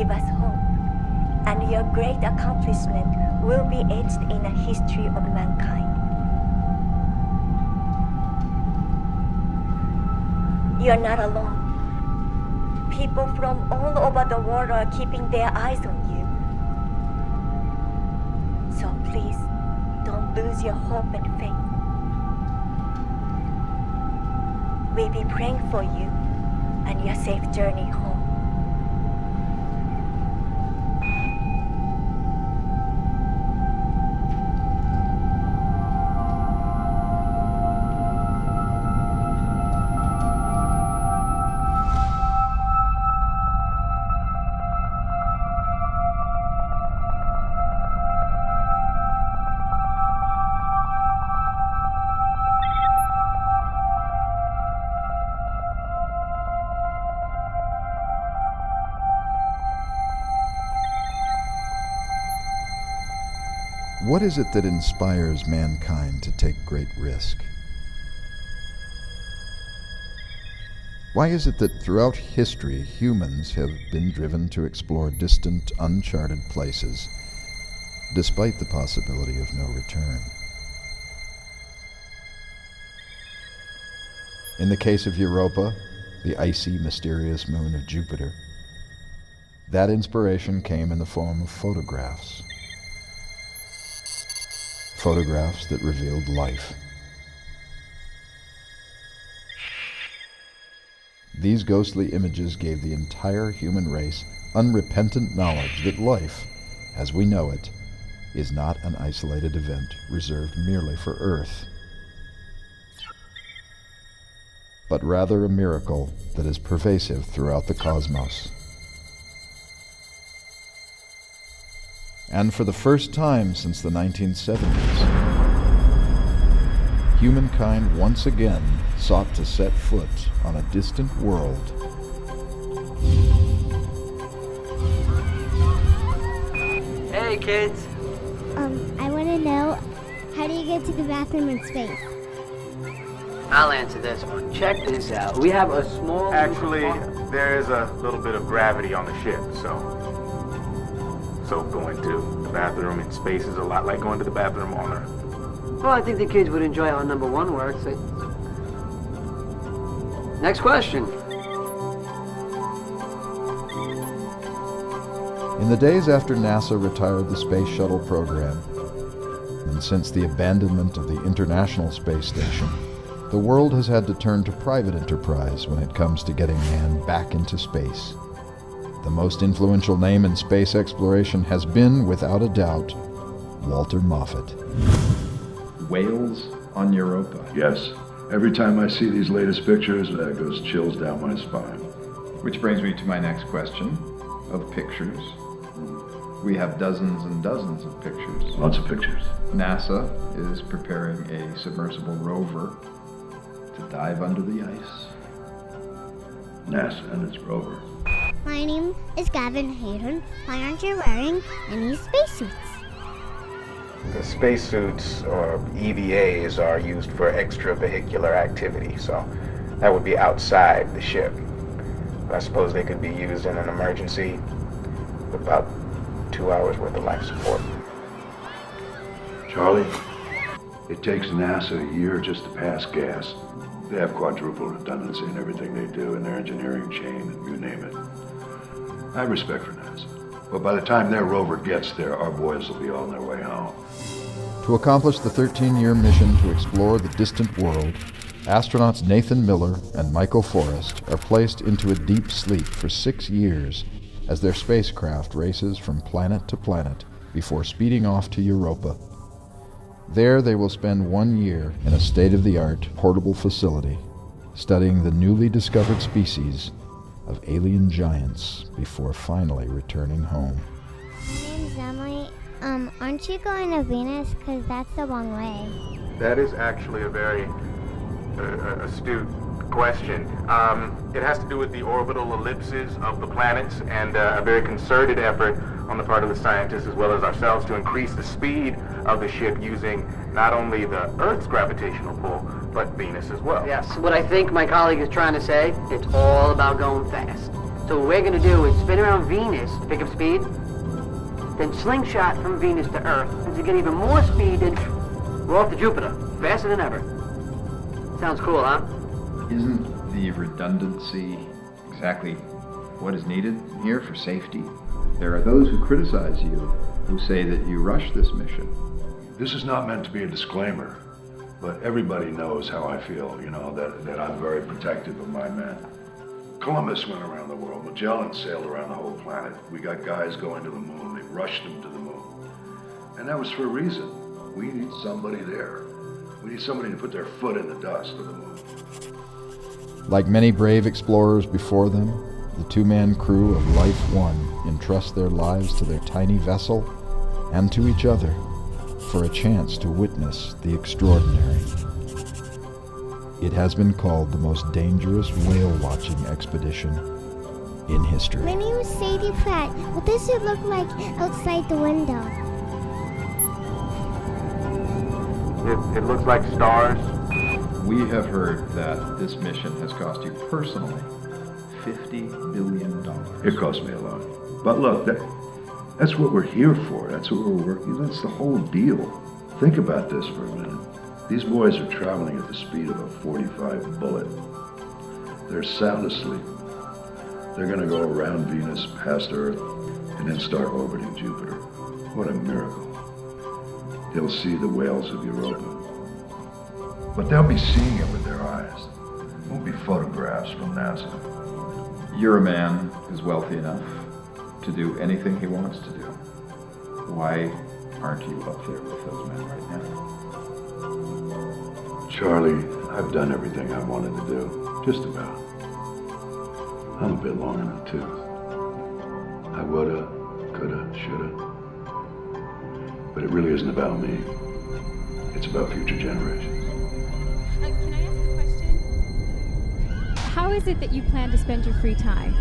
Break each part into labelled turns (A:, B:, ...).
A: give us hope, and your great accomplishment will be etched in the history of mankind. You're not alone. People from all over the world are keeping their eyes on you. So please, don't lose your hope and faith. We'll be praying for you and your safe journey home.
B: What is it that inspires mankind to take great risk? Why is it that throughout history humans have been driven to explore distant, uncharted places, despite the possibility of no return? In the case of Europa, the icy, mysterious moon of Jupiter, that inspiration came in the form of photographs. Photographs that revealed life. These ghostly images gave the entire human race unrepentant knowledge that life, as we know it, is not an isolated event reserved merely for Earth, but rather a miracle that is pervasive throughout the cosmos. And for the first time since the 1970s, humankind once again sought to set foot on a distant world.
C: Hey, kids.
D: I want to know, how do you get to the bathroom in space?
C: I'll answer this one. Check this out. We have a small...
E: Actually, there is a little bit of gravity on the ship, so going to the bathroom in space is a lot like going to the bathroom on Earth.
C: Well, I think the kids would enjoy how number one works. Next question.
B: In the days after NASA retired the Space Shuttle program, and since the abandonment of the International Space Station, the world has had to turn to private enterprise when it comes to getting man back into space. The most influential name in space exploration has been, without a doubt, Walter Moffat.
F: Whales on Europa.
G: Yes. Every time I see these latest pictures, that goes chills down my spine.
F: Which brings me to my next question of pictures. We have dozens and dozens of pictures.
G: Lots of pictures.
F: NASA is preparing a submersible rover to dive under the ice.
G: NASA and its rover.
D: My name is Gavin Hayden. Why aren't you wearing any spacesuits?
E: The spacesuits, or EVAs, are used for extravehicular activity, so that would be outside the ship. But I suppose they could be used in an emergency with about 2 hours worth of life support.
G: Charlie, it takes NASA a year just to pass gas. They have quadruple redundancy in everything they do in their engineering chain, and you name it. I have respect for NASA. But by the time their rover gets there, our boys will be on their way home.
B: To accomplish the 13-year mission to explore the distant world, astronauts Nathan Miller and Michael Forrest are placed into a deep sleep for 6 years as their spacecraft races from planet to planet before speeding off to Europa. There they will spend 1 year in a state-of-the-art portable facility, studying the newly discovered species of alien giants before finally returning home.
D: My name's Emily. Aren't you going to Venus? Because that's the long way.
E: That is actually a very astute question. It has to do with the orbital ellipses of the planets and a very concerted effort on the part of the scientists as well as ourselves to increase the speed of the ship using not only the Earth's gravitational pull, but Venus as well.
C: Yes, what I think my colleague is trying to say, it's all about going fast. So what we're gonna do is spin around Venus to pick up speed, then slingshot from Venus to Earth, and to get even more speed, then we're off to Jupiter, faster than ever. Sounds cool, huh?
F: Isn't the redundancy exactly what is needed here for safety? There are those who criticize you, who say that you rushed this mission.
G: This is not meant to be a disclaimer, but everybody knows how I feel, that I'm very protective of my men. Columbus went around the world. Magellan sailed around the whole planet. We got guys going to the moon. They rushed them to the moon. And that was for a reason. We need somebody there. We need somebody to put their foot in the dust of the moon.
B: Like many brave explorers before them, the two-man crew of Life One entrust their lives to their tiny vessel and to each other for a chance to witness the extraordinary. It has been called the most dangerous whale-watching expedition in history.
D: My name is Sadie Pratt. What does it look like outside the window?
E: It looks like stars.
F: We have heard that this mission has cost you personally $50 billion.
G: It cost me a lot. But look, that's what we're here for. That's what we're working. That's the whole deal. Think about this for a minute. These boys are traveling at the speed of a .45 bullet. They're sound asleep. They're going to go around Venus, past Earth, and then start orbiting Jupiter. What a miracle. They'll see the whales of Europa. But they'll be seeing it with their eyes. It won't be photographs from NASA.
F: You're a man who's wealthy enough to do anything he wants to do. Why aren't you up there with those men right now?
G: Charlie, I've done everything I wanted to do. Just about. I'm a bit long in the tooth. I woulda, coulda, shoulda. But it really isn't about me. It's about future generations.
H: Can I ask a question? How is it that you plan to spend your free time?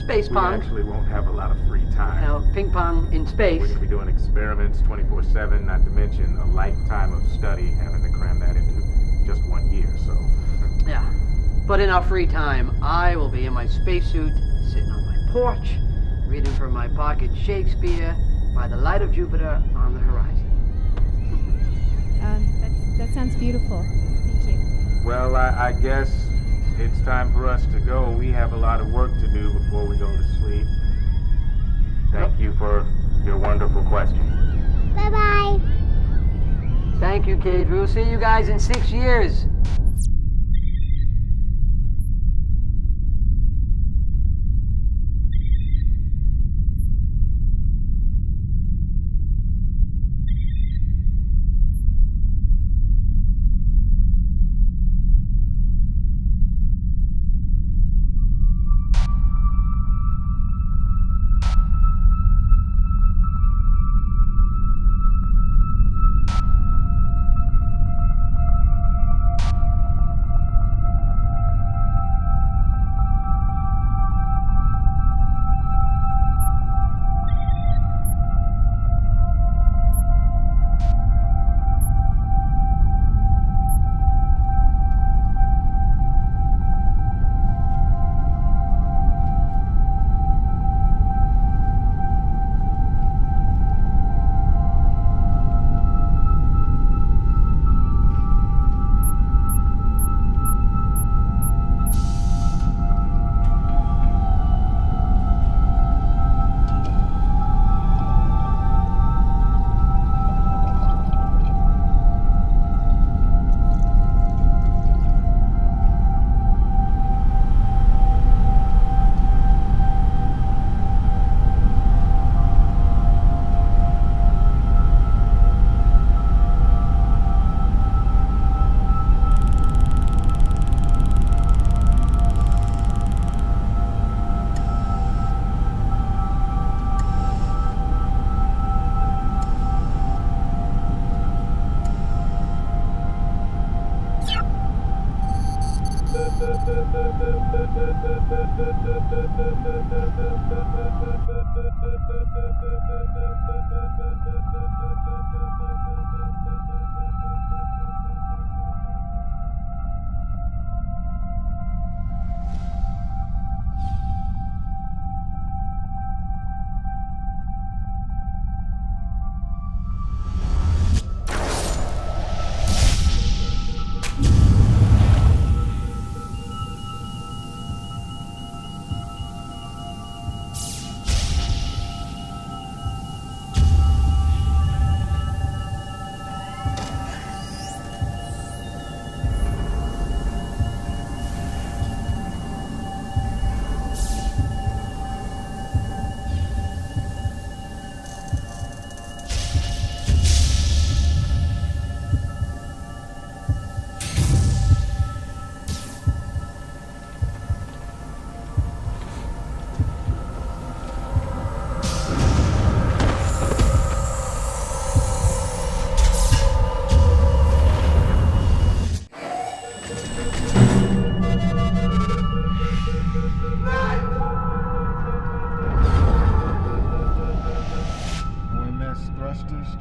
C: Space
E: We
C: pong.
E: actually won't have a lot of free time.
C: Ping pong in space.
E: We're going to be doing experiments 24/7, not to mention a lifetime of study, having to cram that into just 1 year, so.
C: Yeah. But in our free time, I will be in my spacesuit, sitting on my porch, reading from my pocket Shakespeare by the light of Jupiter on the horizon.
H: That sounds beautiful. Thank you.
E: Well, I guess it's time for us to go. We have a lot of work to do before we go to sleep. Thank you for your wonderful question.
D: Bye-bye.
C: Thank you, kid. We'll see you guys in 6 years.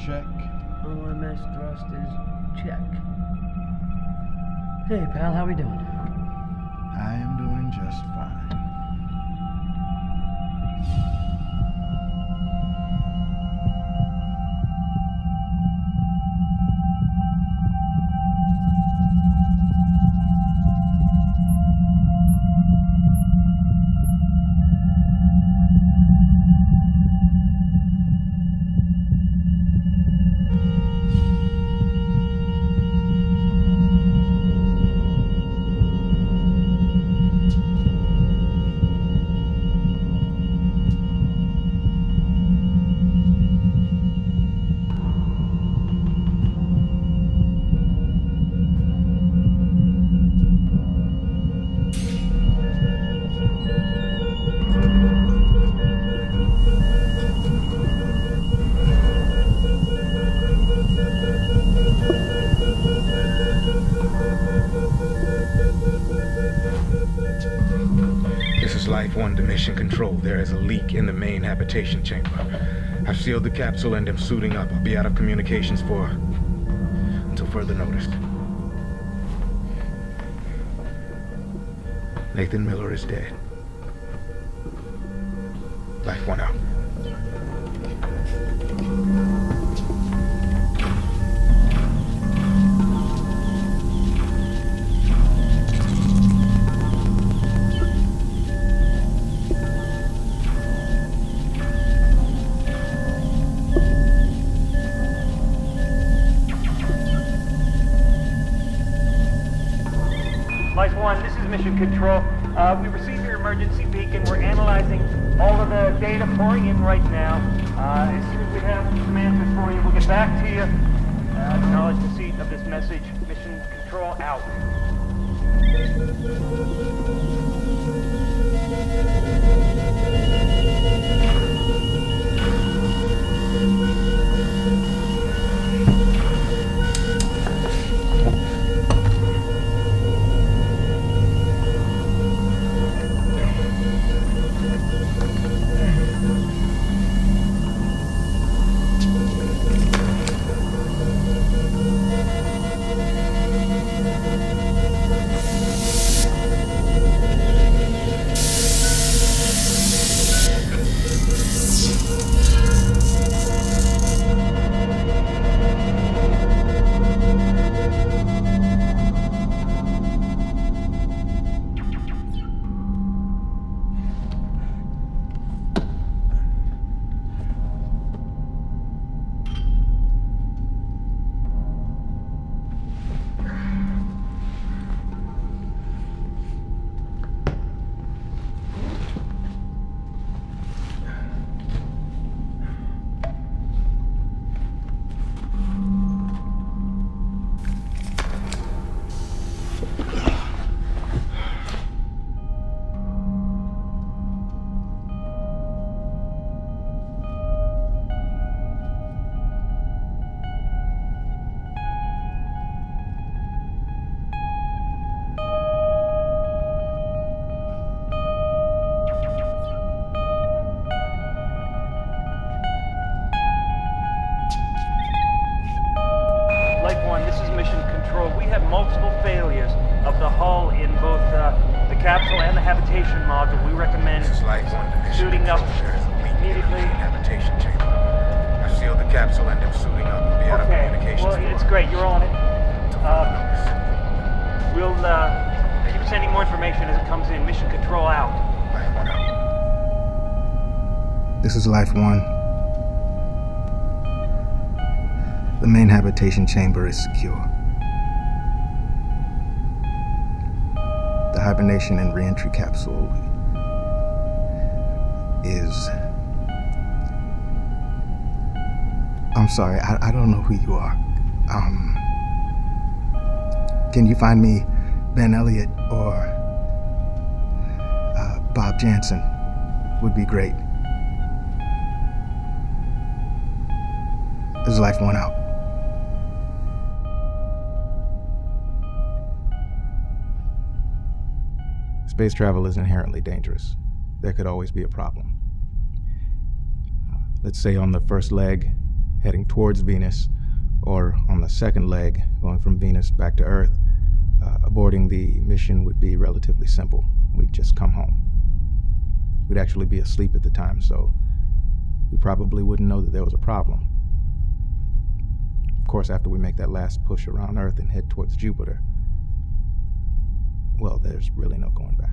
B: check.
C: OMS thrusters, check. Hey, pal, how we doing?
B: I am doing just fine.
E: Life 1 to Mission Control. There is a leak in the main habitation chamber. I've sealed the capsule and am suiting up. I'll be out of communications until further notice. Nathan Miller is dead. Life 1 out.
I: Life 1, this is Mission Control. We received your emergency beacon. We're analyzing all of the data pouring in right now. As soon as we have some answers for you, we'll get back to you. Acknowledge receipt of this message. Mission Control out. Multiple failures of the hull in both the capsule and the habitation module. We recommend suiting up immediately.
E: Habitation chamber. I've sealed the capsule and am suiting up. We'll be out of communications.
I: Well, it's great. You're on it. We'll keep sending more information as it comes in. Mission Control out.
E: Life 1 out.
J: This is Life 1. The main habitation chamber is secure. The hibernation and reentry capsule is... I'm sorry, I don't know who you are. Can you find me Ben Elliott or Bob Jansen? Would be great. This is Life 1 out. Space travel is inherently dangerous. There could always be a problem. Let's say on the first leg, heading towards Venus, or on the second leg, going from Venus back to Earth, aborting the mission would be relatively simple. We'd just come home. We'd actually be asleep at the time, so we probably wouldn't know that there was a problem. Of course, after we make that last push around Earth and head towards Jupiter, well, there's really no going back.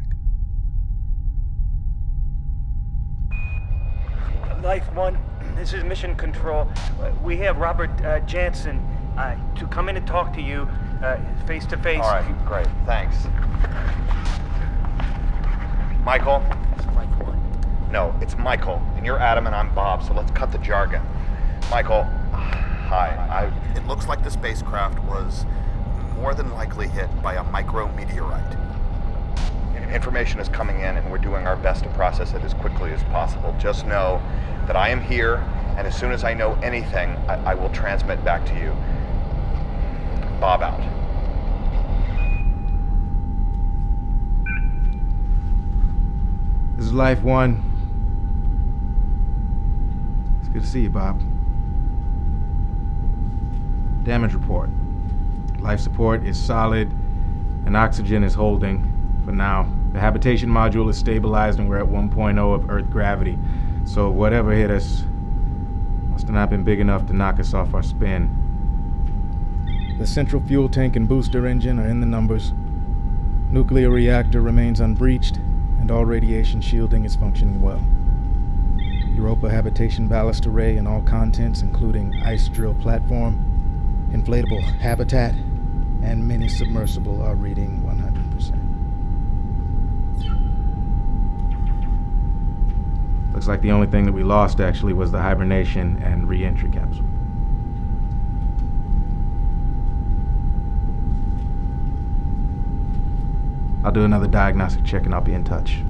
I: Life One, this is Mission Control. We have Robert Jansen to come in and talk to you face to face.
K: All right, great, thanks. Michael?
I: It's Life One.
K: No, it's Michael, and you're Adam and I'm Bob, so let's cut the jargon. Michael, hi. It looks like the spacecraft was more than likely hit by a micrometeorite. Information is coming in, and we're doing our best to process it as quickly as possible. Just know that I am here, and as soon as I know anything, I will transmit back to you. Bob out.
J: This is Life One. It's good to see you, Bob. Damage report. Life support is solid, and oxygen is holding for now. The habitation module is stabilized, and we're at 1.0 of Earth gravity. So whatever hit us must have not been big enough to knock us off our spin. The central fuel tank and booster engine are in the numbers. Nuclear reactor remains unbreached, and all radiation shielding is functioning well. Europa habitation ballast array and all contents, including ice drill platform, inflatable habitat, and mini submersible, are reading 100%. Looks like the only thing that we lost actually was the hibernation and re-entry capsule. I'll do another diagnostic check and I'll be in touch.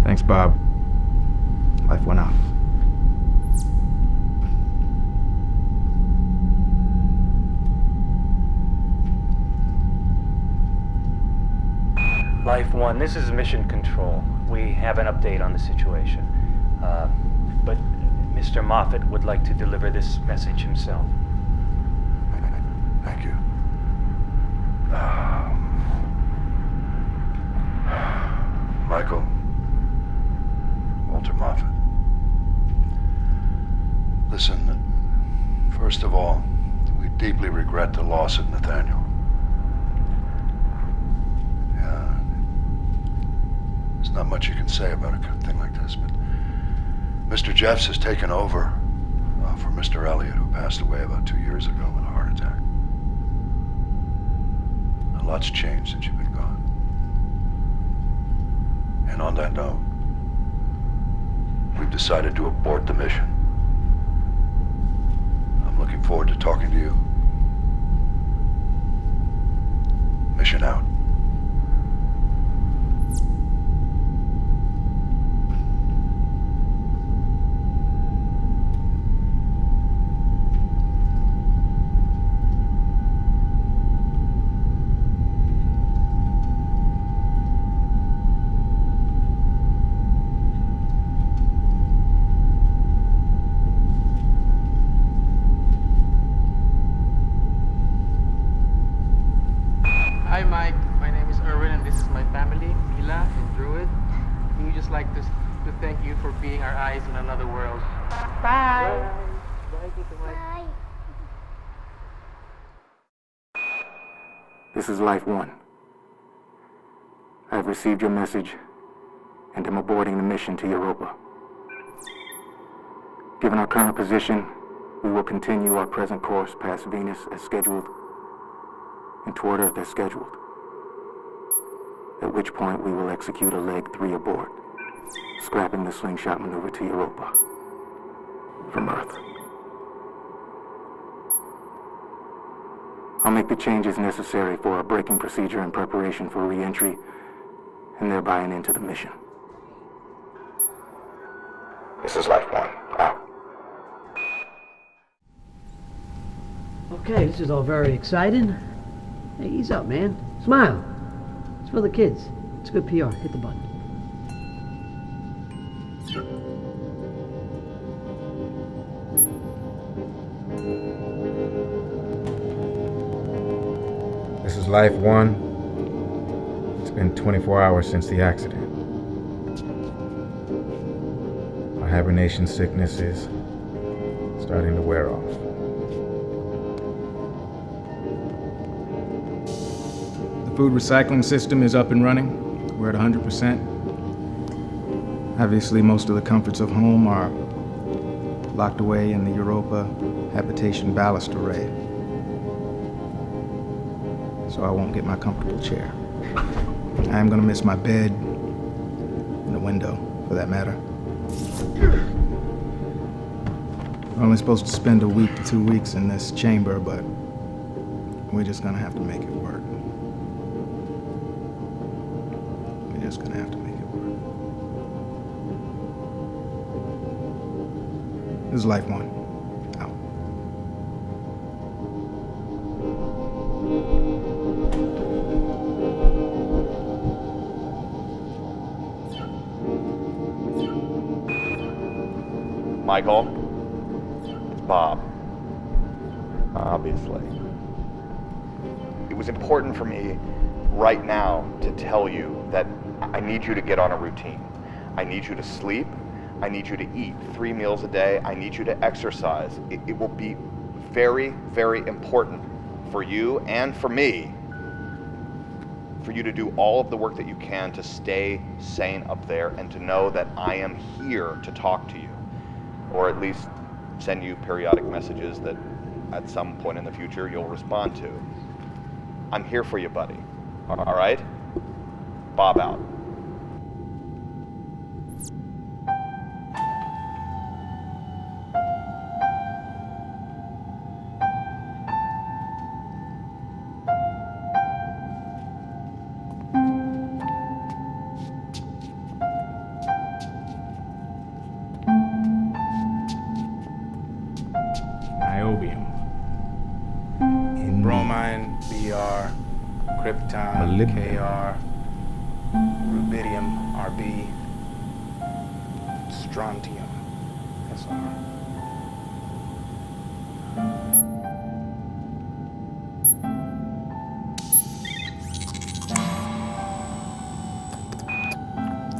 J: Thanks, Bob. Life One out.
I: Life One, this is Mission Control. We have an update on the situation. But Mr. Moffat would like to deliver this message himself.
G: Thank you. Michael, Walter Moffat. Listen, first of all, we deeply regret the loss of Nathaniel. There's not much you can say about a thing like this, but Mr. Jeffs has taken over for Mr. Elliott, who passed away about 2 years ago with a heart attack. A lot's changed since you've been gone. And on that note, we've decided to abort the mission. I'm looking forward to talking to you. Mission out.
L: Hi Mike, my name is Erwin and this is my family, Mila and Druid. We would just like to thank you for being our eyes in another world. Bye! Bye, Tito Mike.
D: Bye.
L: This is Life One. I have received your message and am aborting the mission to Europa. Given our current position, we will continue our present course past Venus as scheduled and toward Earth as scheduled, at which point we will execute a leg 3 abort, scrapping the slingshot maneuver to Europa from Earth. I'll make the changes necessary for our braking procedure in preparation for re-entry and thereby an end to the mission.
K: This is Life One. Out.
C: Okay, this is all very exciting. Hey, ease up, man. Smile. It's for the kids. It's good PR. Hit the button.
J: is Life 1. It's been 24 hours since the accident. My hibernation sickness is starting to wear off. The food recycling system is up and running. We're at 100%. Obviously, most of the comforts of home are locked away in the Europa habitation ballast array. So I won't get my comfortable chair. I am gonna miss my bed and the window, for that matter. We're only supposed to spend a week to 2 weeks in this chamber, but we're just gonna have to make it work. We're just gonna have to make it work. This is Life 1. Out.
K: Michael, it's Bob. Obviously. It was important for me right now to tell you that I need you to get on a routine. I need you to sleep. I need you to eat 3 meals a day. I need you to exercise. It will be very, very important for you and for me for you to do all of the work that you can to stay sane up there and to know that I am here to talk to you, or at least send you periodic messages that at some point in the future you'll respond to. I'm here for you, buddy. All right? Bob out.
J: Bromine, Br, krypton, Kr, rubidium, Rb, strontium, Sr.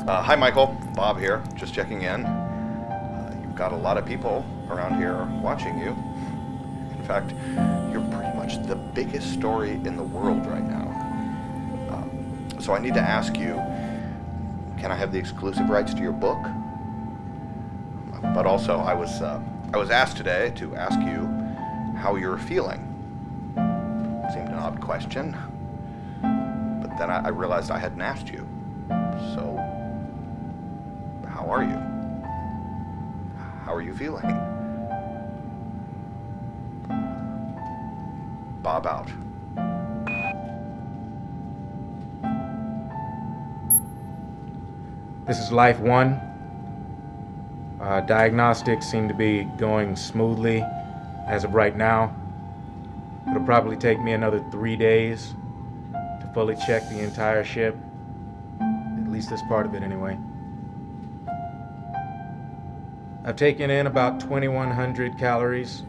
K: Hi, Michael. Bob here. Just checking in. You've got a lot of people around here watching you. In fact, you're pretty much the biggest story in the world right now. So I need to ask you, can I have the exclusive rights to your book? But also, I was asked today to ask you how you're feeling. Seemed an odd question, but then I realized I hadn't asked you. So, how are you? How are you feeling? Bob out.
J: This is Life 1. Diagnostics seem to be going smoothly as of right now. It'll probably take me another 3 days to fully check the entire ship. At least this part of it anyway. I've taken in about 2,100 calories.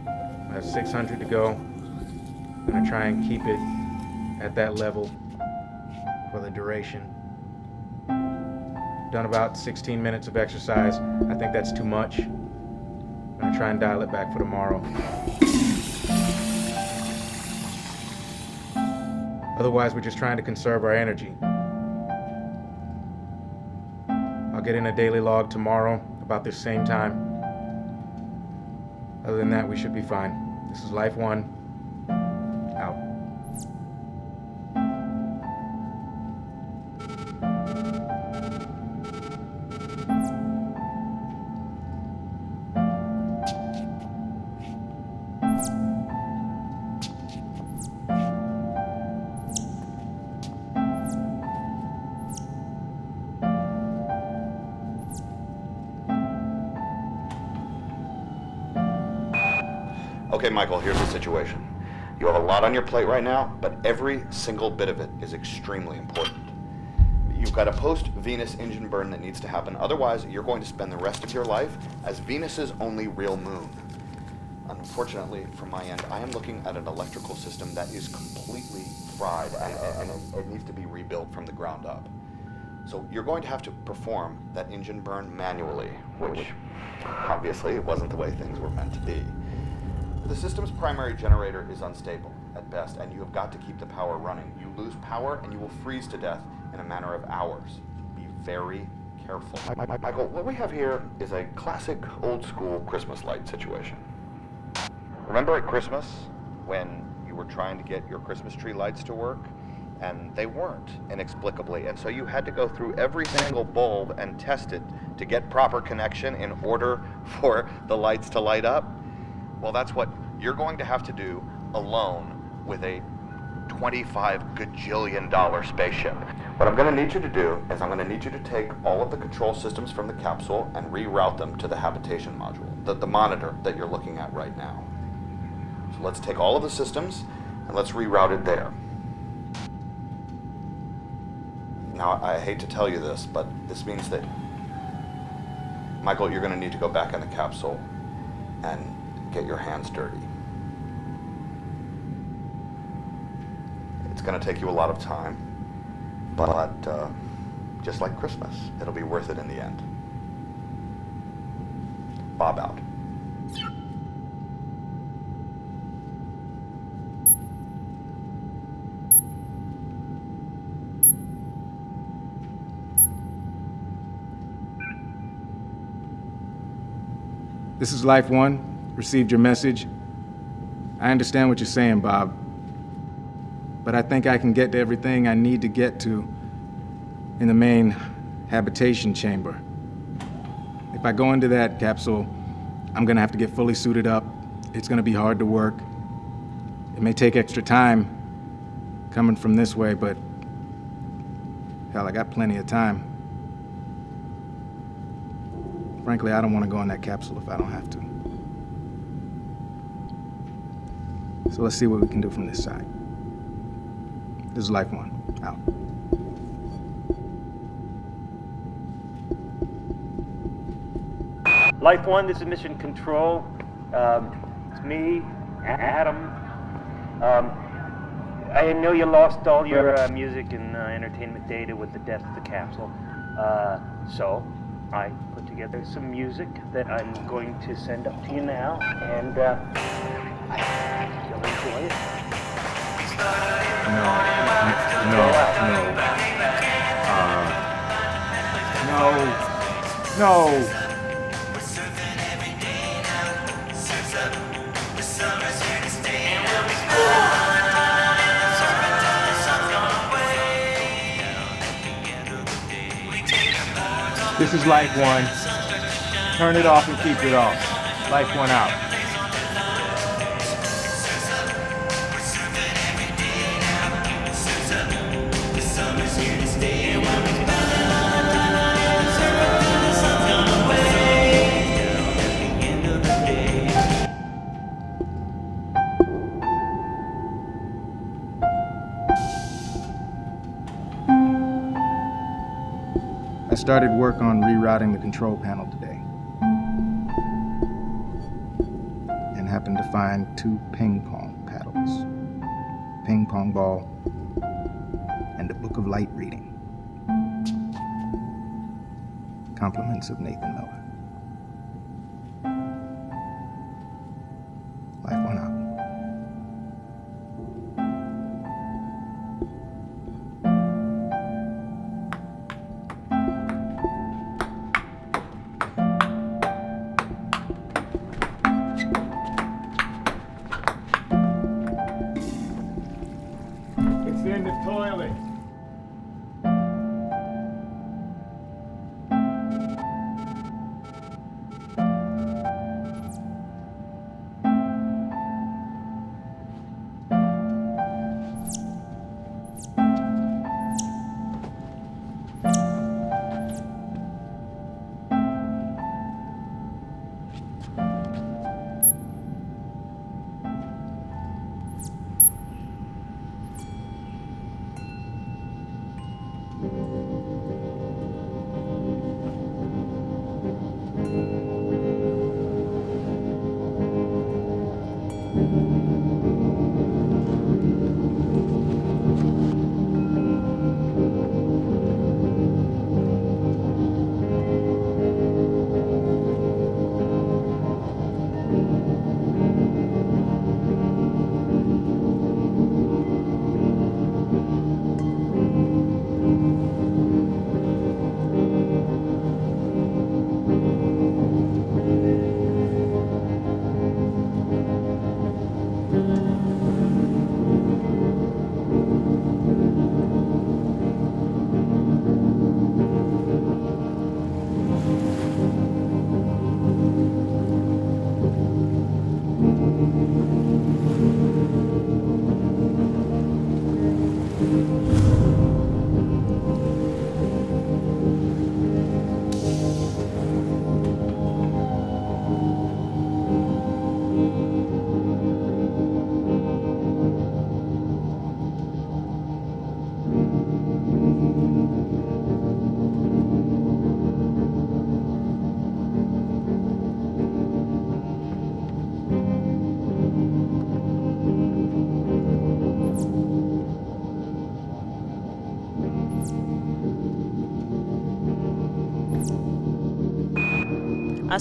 J: I have 600 to go. I'm gonna try and keep it at that level for the duration. Done about 16 minutes of exercise. I think that's too much. I'm gonna try and dial it back for tomorrow. Otherwise, we're just trying to conserve our energy. I'll get in a daily log tomorrow about this same time. Other than that, we should be fine. This is Life 1. Out.
K: Okay, Michael, here's the situation. You have a lot on your plate right now, but every single bit of it is extremely important. You've got a post-Venus engine burn that needs to happen. Otherwise, you're going to spend the rest of your life as Venus's only real moon. unfortunately, from my end, I am looking at an electrical system that is completely fried and it needs to be rebuilt from the ground up. So you're going to have to perform that engine burn manually, which obviously wasn't the way things were meant to be. The system's primary generator is unstable at best, and you have got to keep the power running. You lose power and you will freeze to death in a matter of hours. Be very careful. Michael, what we have here is a classic old school Christmas light situation. Remember at Christmas when you were trying to get your Christmas tree lights to work and they weren't, inexplicably, and so you had to go through every single bulb and test it to get proper connection in order for the lights to light up? Well, that's what you're going to have to do alone with a $25 gajillion spaceship. What I'm going to need you to do is I'm going to need you to take all of the control systems from the capsule and reroute them to the habitation module, the monitor that you're looking at right now. So let's take all of the systems and let's reroute it there. Now, I hate to tell you this, but this means that, Michael, you're going to need to go back in the capsule and get your hands dirty. It's going to take you a lot of time, but just like Christmas, it'll be worth it in the end. Bob out.
J: This is Life One. Received your message. I understand what you're saying, Bob. But I think I can get to everything I need to get to in the main habitation chamber. If I go into that capsule, I'm gonna have to get fully suited up. It's gonna be hard to work. It may take extra time coming from this way, but hell, I got plenty of time. Frankly, I don't want to go in that capsule if I don't have to. So let's see what we can do from this side. This is Life One, out.
I: Life One, this is Mission Control. It's me, Adam. I know you lost all your music and entertainment data with the death of the capsule. So I put together some music that I'm going to send up to you now, and you'll enjoy it.
J: No. This is Life One. Turn it off and keep it off. Life One out. I started work on rerouting the control panel today, and happened to find 2 ping pong paddles, ping pong ball, and a book of light reading. Compliments of Nathan Miller. Life One out.
I: In the toilet.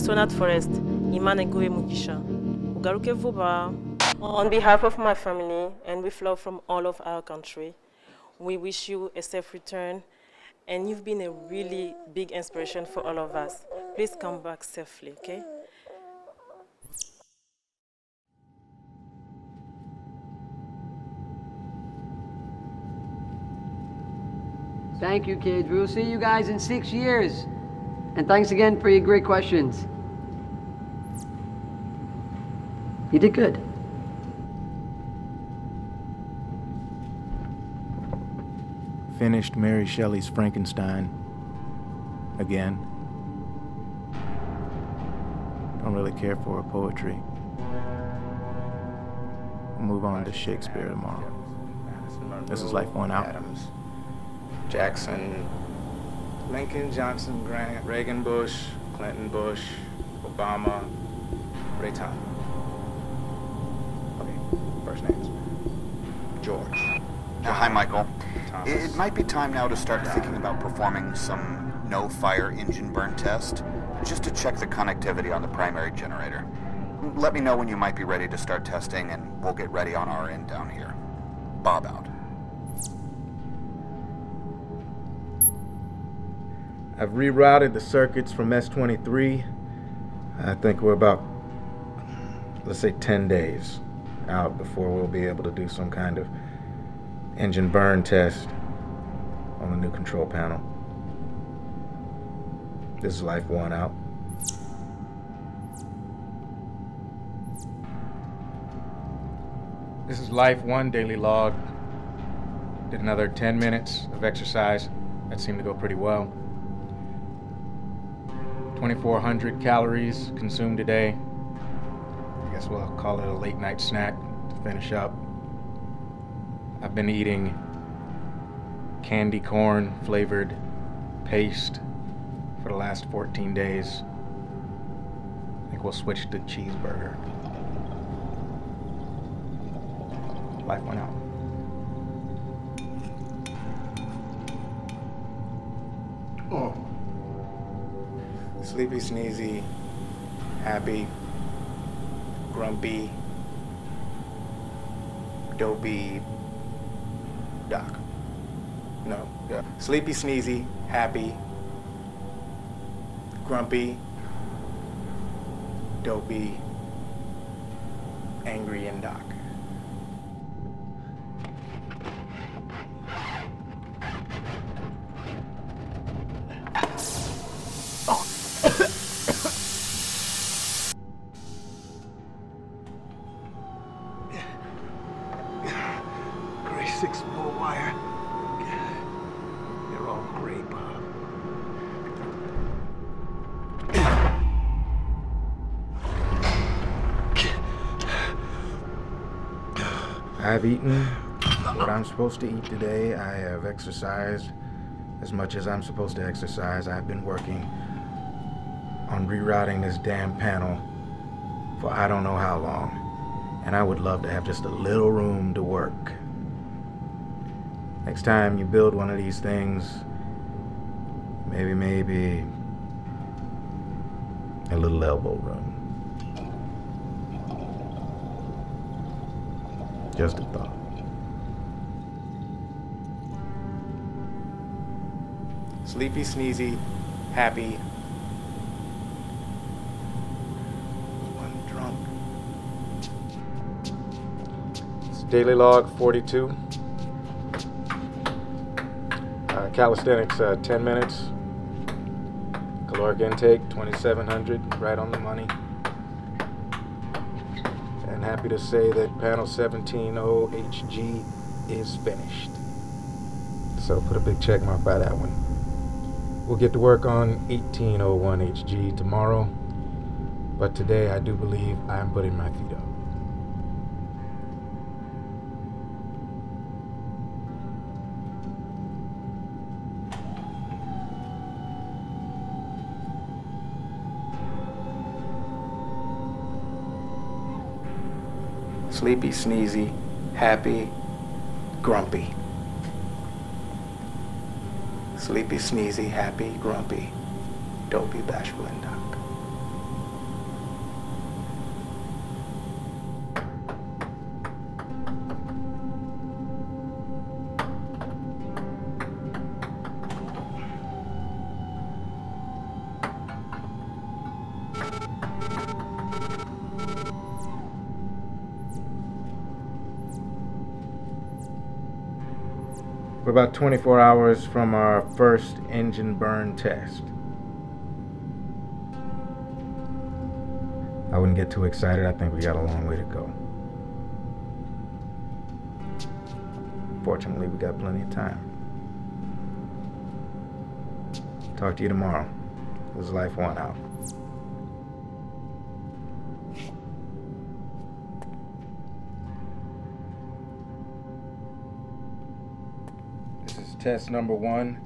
M: Astronaut Forest, Imane Gwe Mugisha. Ugaruke Vuba. On behalf of my family and with love from all of our country, we wish you a safe return, and you've been a really big inspiration for all of us. Please come back safely, okay?
C: Thank you, kids. We will see you guys in 6 years. And thanks again for your great questions. You did good.
J: Finished Mary Shelley's Frankenstein again. Don't really care for her poetry. We'll move on to Shakespeare tomorrow. This is Life One Out.
N: Adams, Jackson, Lincoln, Johnson, Grant, Reagan, Bush, Clinton, Bush, Obama, Ray Tom. Okay, first names. George.
K: Hi, Michael.
N: Thomas.
K: It might be time now to start thinking about performing some no-fire engine burn test, just to check the connectivity on the primary generator. Let me know when you might be ready to start testing, and we'll get ready on our end down here. Bob out.
J: I've rerouted the circuits from S23. I think we're about, let's say, 10 days out before we'll be able to do some kind of engine burn test on the new control panel. This is Life One Out. This is Life One Daily Log. Did another 10 minutes of exercise. That seemed to go pretty well. 2,400 calories consumed today. I guess we'll call it a late night snack to finish up. I've been eating candy corn flavored paste for the last 14 days. I think we'll switch to cheeseburger. Life One Out.
N: Oh. Sleepy, sneezy, happy, grumpy, dopey, doc. No, yeah. Sleepy, sneezy, happy, grumpy, dopey, angry, and doc.
G: Gray 6-volt wire. They're all gray, Bob.
J: I've eaten what I'm supposed to eat today. I have exercised as much as I'm supposed to exercise. I've been working on rerouting this damn panel for I don't know how long. And I would love to have just a little room to work. Next time you build one of these things, maybe a little elbow room. Just a thought.
N: Sleepy, sneezy, happy, one drunk.
J: It's Daily Log 42. Calisthenics, 10 minutes. Caloric intake, 2,700, right on the money. And happy to say that panel 17.0HG is finished. So put a big check mark by that one. We'll get to work on 18.01HG tomorrow, but today I do believe I'm putting my feet up.
N: Sleepy, sneezy, happy, grumpy. Sleepy, sneezy, happy, grumpy, dopey, bashful, and doc.
J: We're about 24 hours from our first engine burn test. I wouldn't get too excited. I think we got a long way to go. Fortunately, we got plenty of time. Talk to you tomorrow. This is Life One out. This is test number 1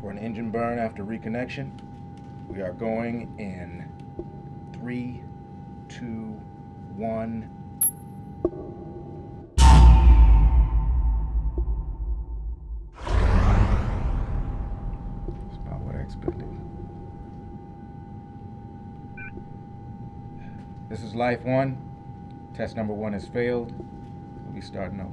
J: for an engine burn after reconnection. We are going in 3, 2, 1. That's about what I expected. This is Life One. Test number 1 has failed. We'll be starting over.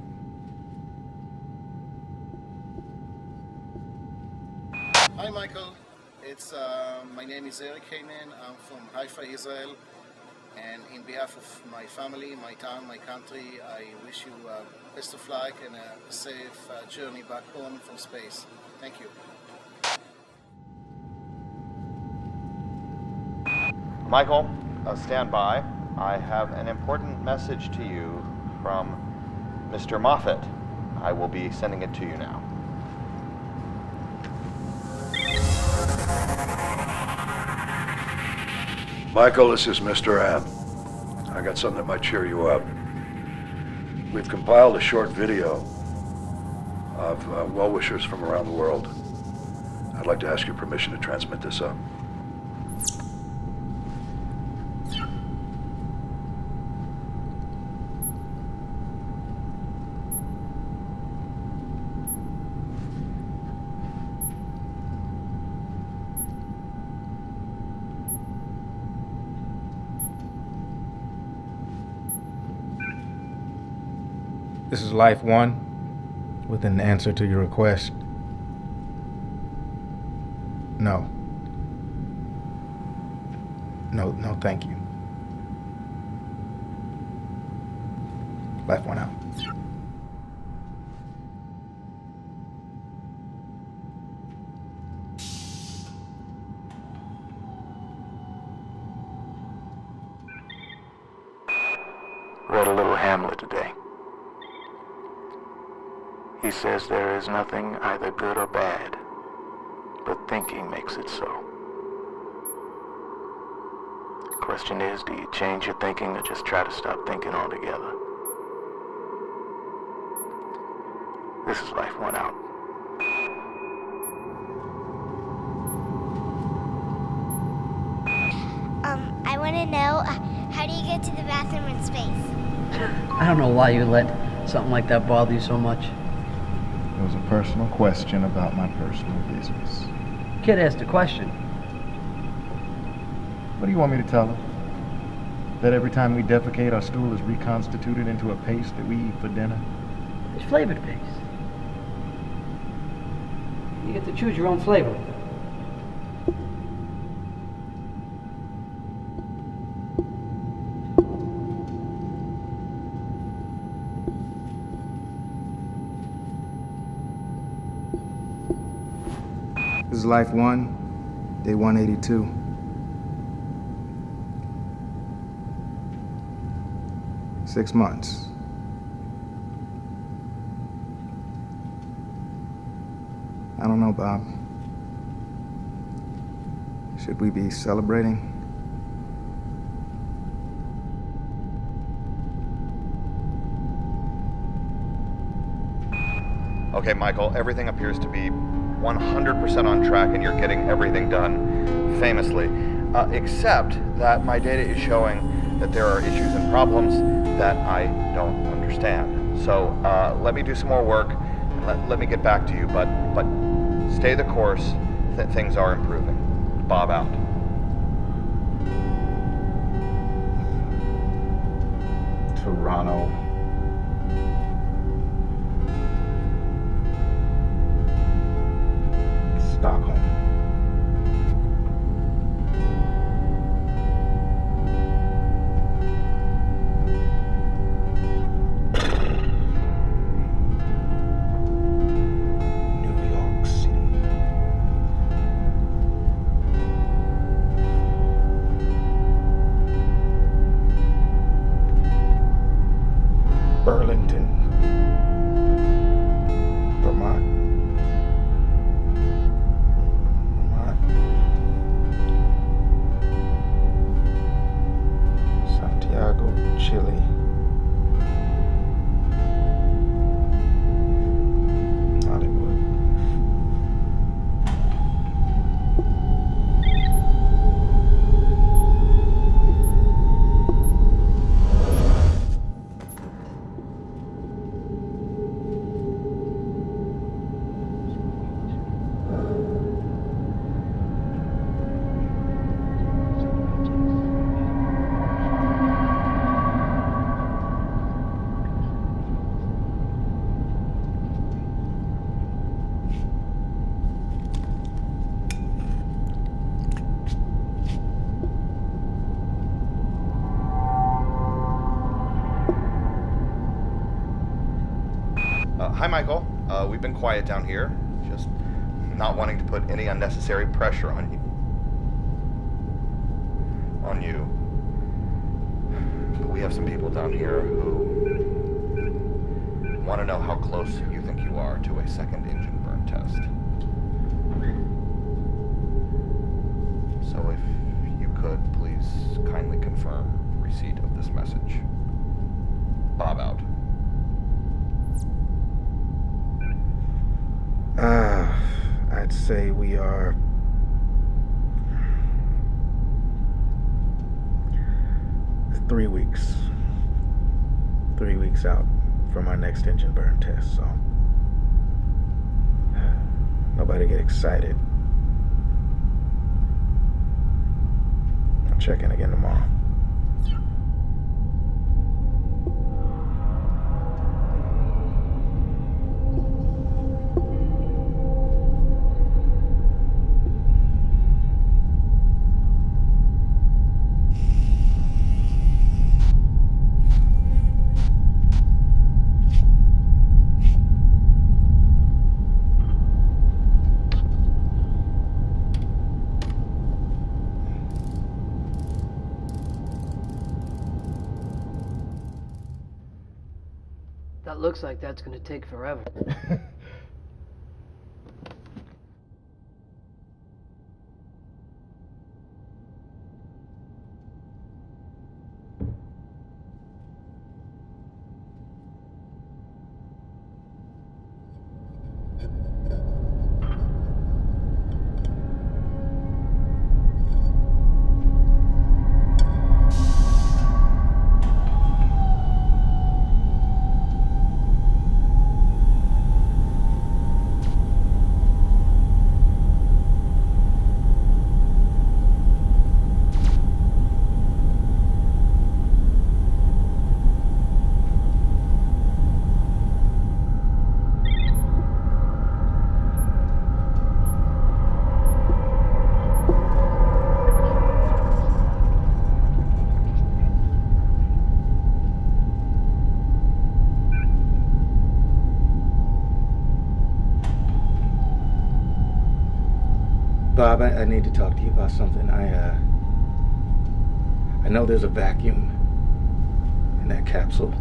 O: Hi, Michael. My name is Eric Heyman. I'm from Haifa, Israel. And in behalf of my family, my town, my country, I wish you best of luck and a safe journey back home from space. Thank you.
K: Michael, stand by. I have an important message to you from Mr. Moffat. I will be sending it to you now.
G: Michael, this is Mr. M. I got something that might cheer you up. We've compiled a short video of well-wishers from around the world. I'd like to ask your permission to transmit this up.
J: This is Life One with an answer to your request. No. No, thank you. Life One out.
L: Read a little Hamlet today. He says there is nothing either good or bad, but thinking makes it so. The question is, do you change your thinking or just try to stop thinking altogether? This is Life One out.
D: I want to know, how do you get to the bathroom in space?
C: I don't know why you let something like that bother you so much.
J: It was a personal question about my personal business.
C: Kid asked a question.
J: What do you want me to tell her? That every time we defecate, our stool is reconstituted into a paste that we eat for dinner?
C: It's flavored paste. You get to choose your own flavor.
J: This is Life One, day 182. Six months. I don't know, Bob. Should we be celebrating?
K: Okay, Michael, everything appears to be 100% on track and you're getting everything done famously. Except that my data is showing that there are issues and problems that I don't understand. So let me do some more work and let me get back to you, but stay the course. Things are improving. Bob out.
J: Toronto. Stockholm.
N: Burlington, Vermont. Santiago, Chile. Hollywood.
K: Hi, Michael. We've been quiet down here, just not wanting to put any unnecessary pressure on you. But we have some people down here who want to know how close you think you are to a second engine burn test. So if you could, please kindly confirm receipt of this message. Bob out.
N: I'd say we are three weeks out from our next engine burn test, so nobody get excited. I'll check in again tomorrow.
C: That looks like that's gonna take forever.
N: Bob, I need to talk to you about something. I know there's a vacuum in that capsule.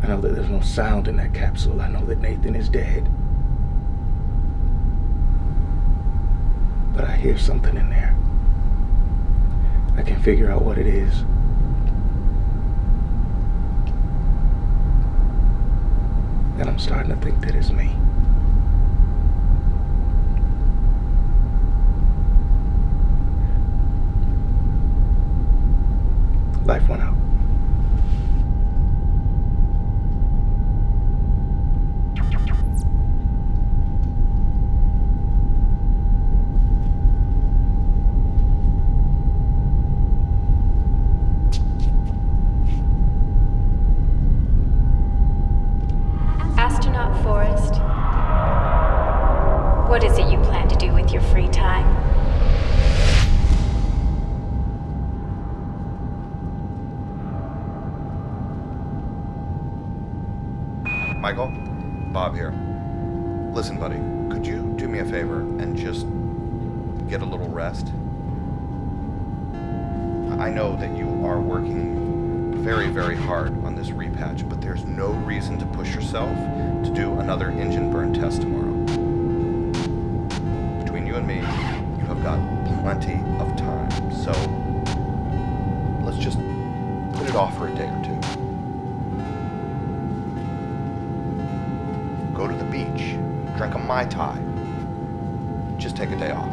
N: I know that there's no sound in that capsule. I know that Nathan is dead. But I hear something in there. I can't figure out what it is. And I'm starting to think that it's me. Life went out.
P: Astronaut Forrest, what is it you plan to do with your free time?
K: Michael? Bob here. Listen, buddy, could you do me a favor and just get a little rest? I know that you are working very, very hard on this repatch, but there's no reason to push yourself to do another engine burn test tomorrow. Between you and me, you have got plenty of time, so let's just put it off for a day or two. Go to the beach, drink a Mai Tai. Just take a day off,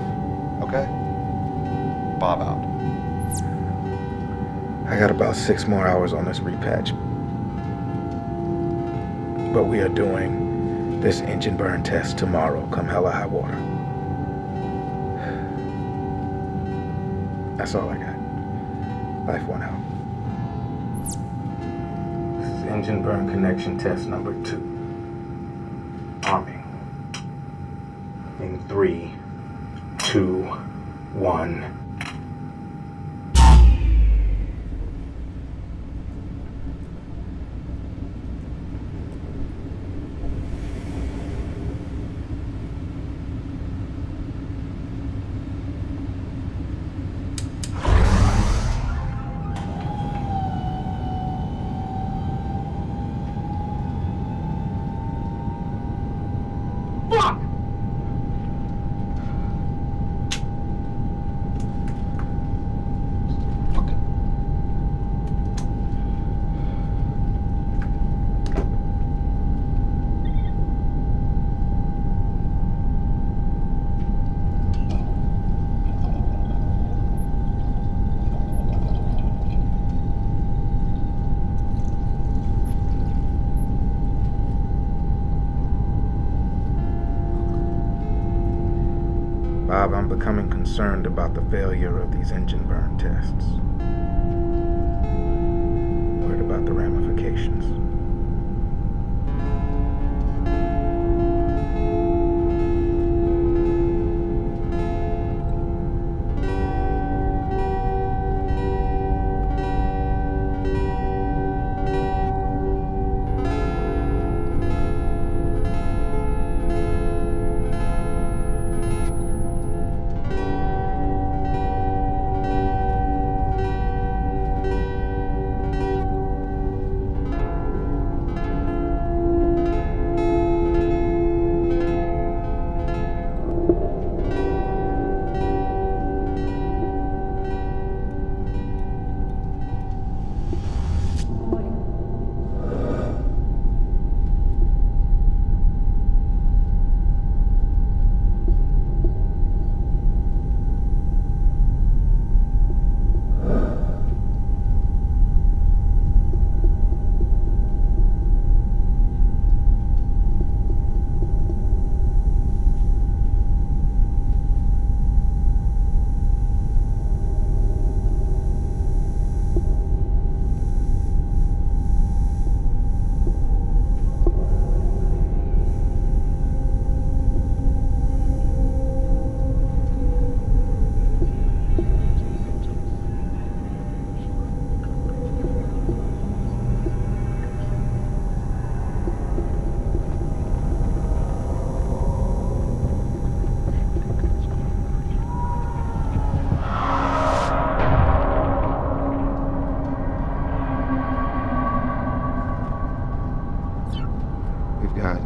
K: okay? Bob out.
N: I got about 6 more hours on this repatch. But we are doing this engine burn test tomorrow, come hell or high water. That's all I got. Life went out. This is engine burn connection test number 2. Arming. In 3, 2, 1. Bob, I'm becoming concerned about the failure of these engine burn tests. Worried about the ramifications. We've got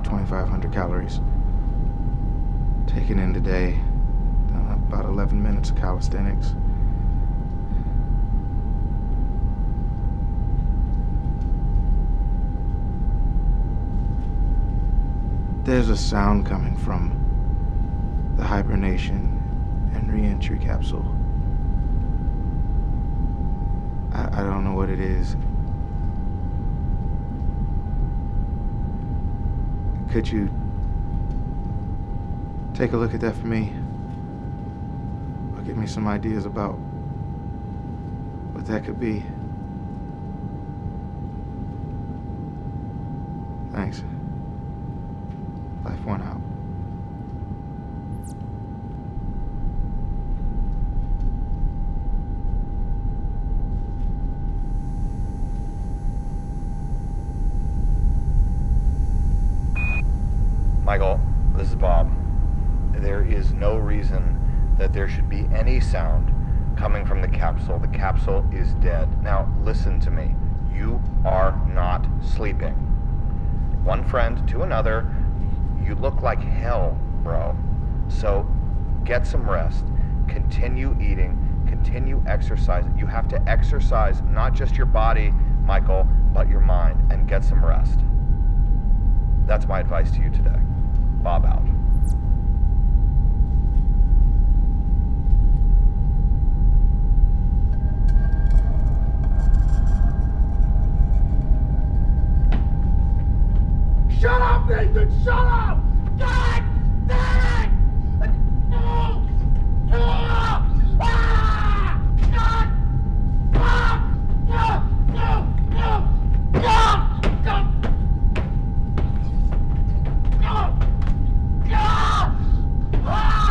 N: 2,500 calories taken in today. About 11 minutes of calisthenics. There's a sound coming from the hibernation and re-entry capsule. I don't know what it is. Could you take a look at that for me? Or give me some ideas about what that could be? Thanks. Life went out.
K: Michael, this is Bob. There is no reason that there should be any sound coming from the capsule. The capsule is dead. Now, listen to me. You are not sleeping. One friend to another, you look like hell, bro. So, get some rest. Continue eating. Continue exercising. You have to exercise not just your body, Michael, but your mind, and get some rest. That's my advice to you today. Bob out.
Q: Shut up, Nathan! Shut up! God damn it! No! No! Ah! God! Ah! No! No! No! No! No! No! No! Ah!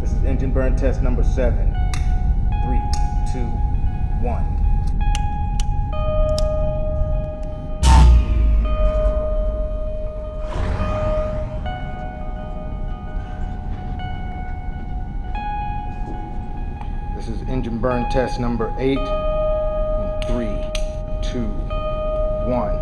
N: This is engine burn test number 7. 3, 2, 1. This is engine burn test number 8. 3, 2, 1.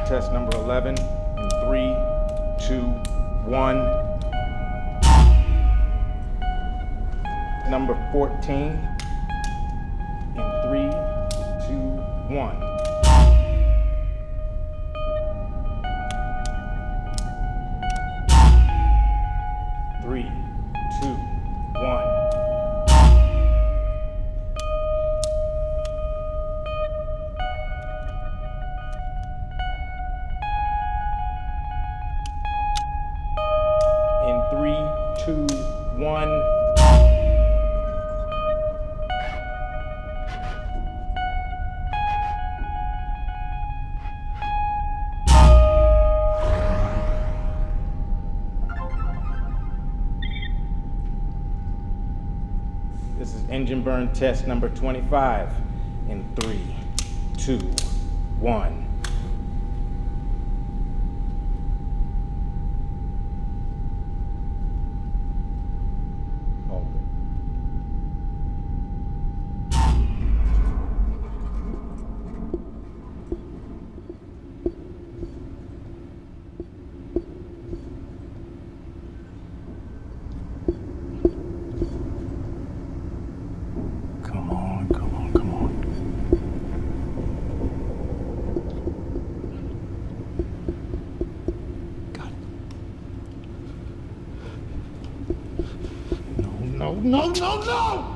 N: Test number 11 in 3, 2, 1. Number 14 in 3, 2, 1. Three, two, one. In 3, 2, 1. This is engine burn test number 25 in 3, 2, 1. No, no, no!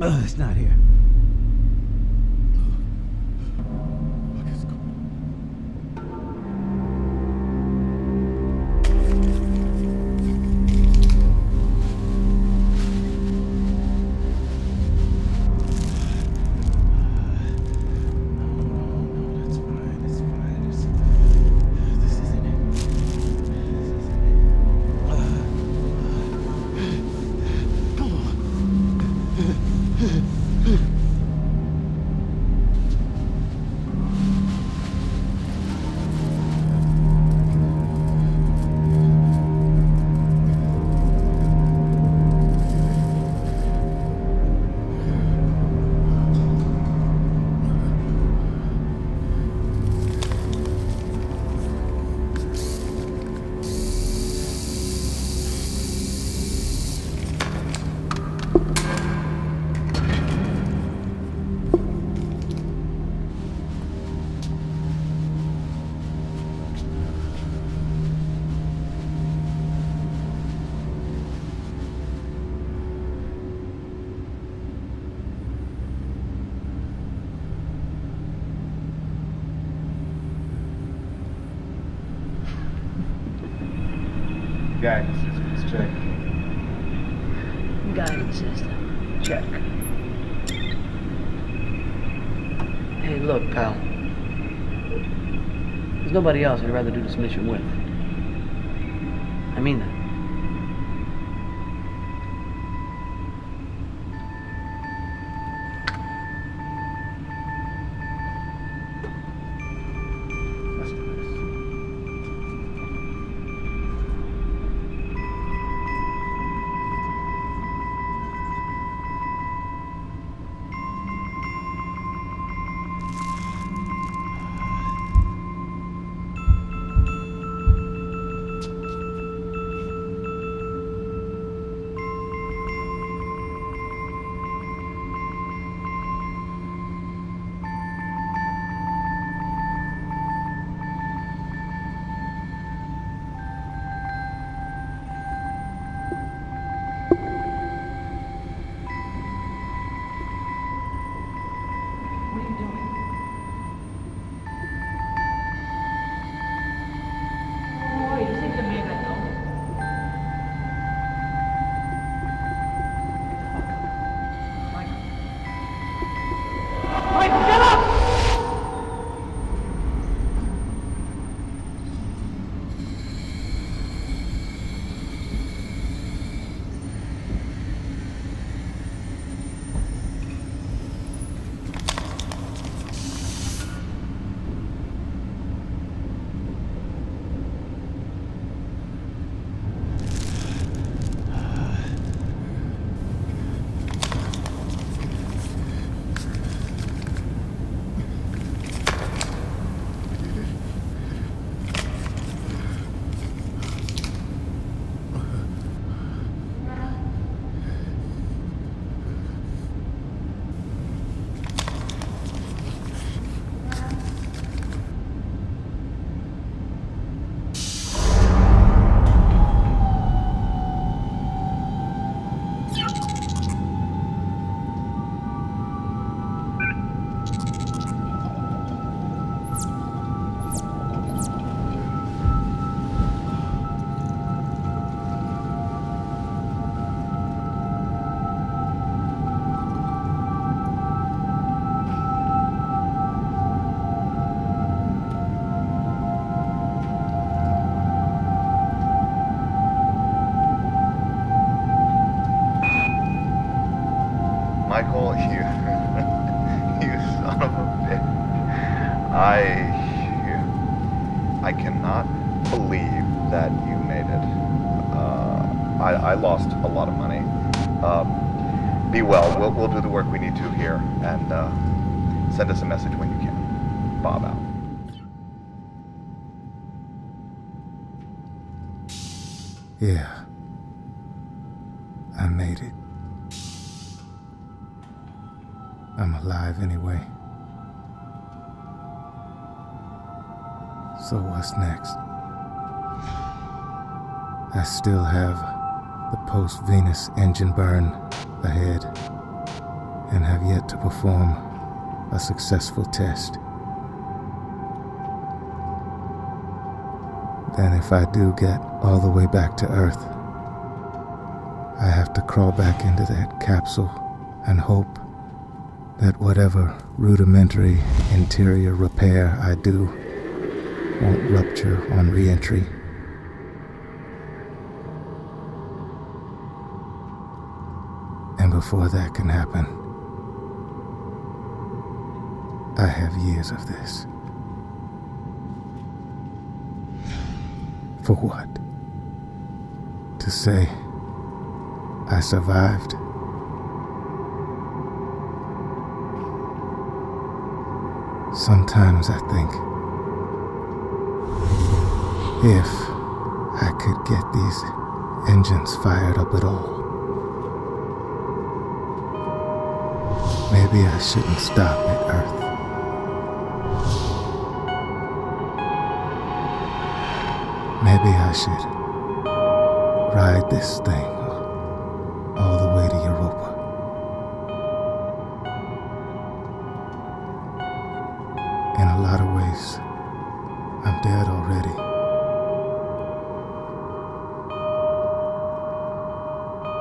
R: It's not here.
Q: Come on.
R: Guidance systems, check.
C: Guidance system. Check. Hey, look, pal. There's nobody else I'd rather do this mission with. I mean that.
K: Michael, you son of a bitch. I cannot believe that you made it. I lost a lot of money. Be well. We'll do the work we need to here, and send us a message when you can. Bob out.
N: Yeah. I made it. I'm alive anyway. So what's next? I still have the post-Venus engine burn ahead, and have yet to perform a successful test. Then if I do get all the way back to Earth, I have to crawl back into that capsule and hope that whatever rudimentary interior repair I do won't rupture on re-entry. And before that can happen, I have years of this. For what? To say I survived? Sometimes I think, if I could get these engines fired up at all, maybe I shouldn't stop at Earth. Maybe I should ride this thing all the way to Europa. In a lot of ways, I'm dead already.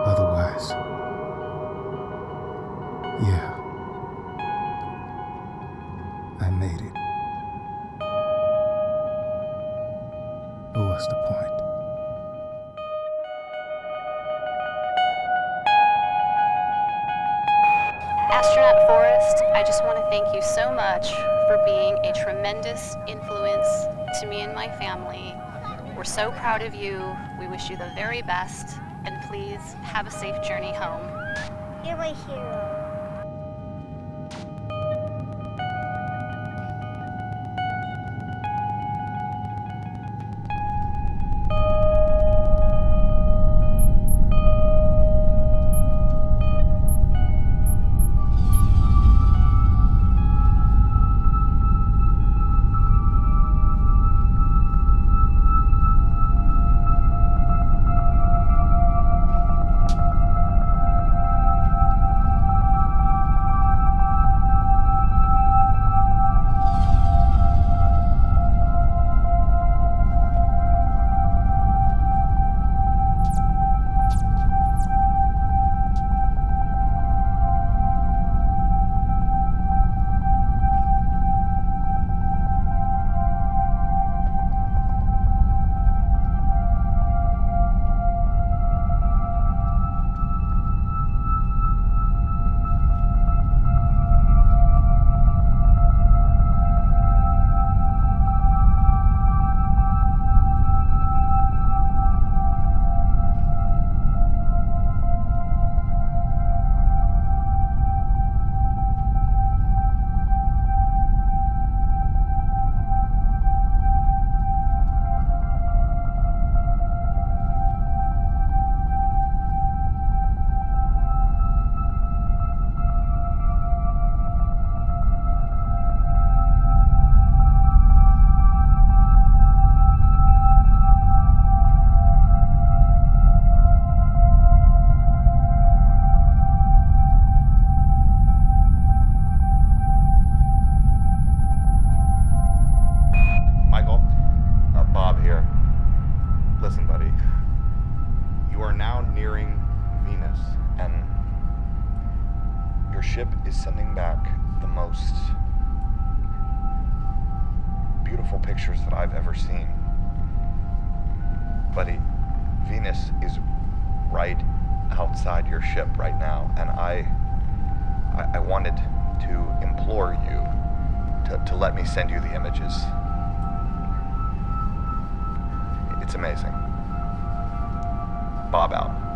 N: Otherwise, yeah, I made it. But what's the point?
S: Astronaut Forrest, I just want to thank you so much for being a tremendous influence to me and my family. We're so proud of you. We wish you the very best, and please have a safe journey home.
D: You're my hero.
K: ship is sending back the most beautiful pictures that I've ever seen. Buddy, Venus is right outside your ship right now, and I wanted to implore you to let me send you the images. It's amazing. Bob out.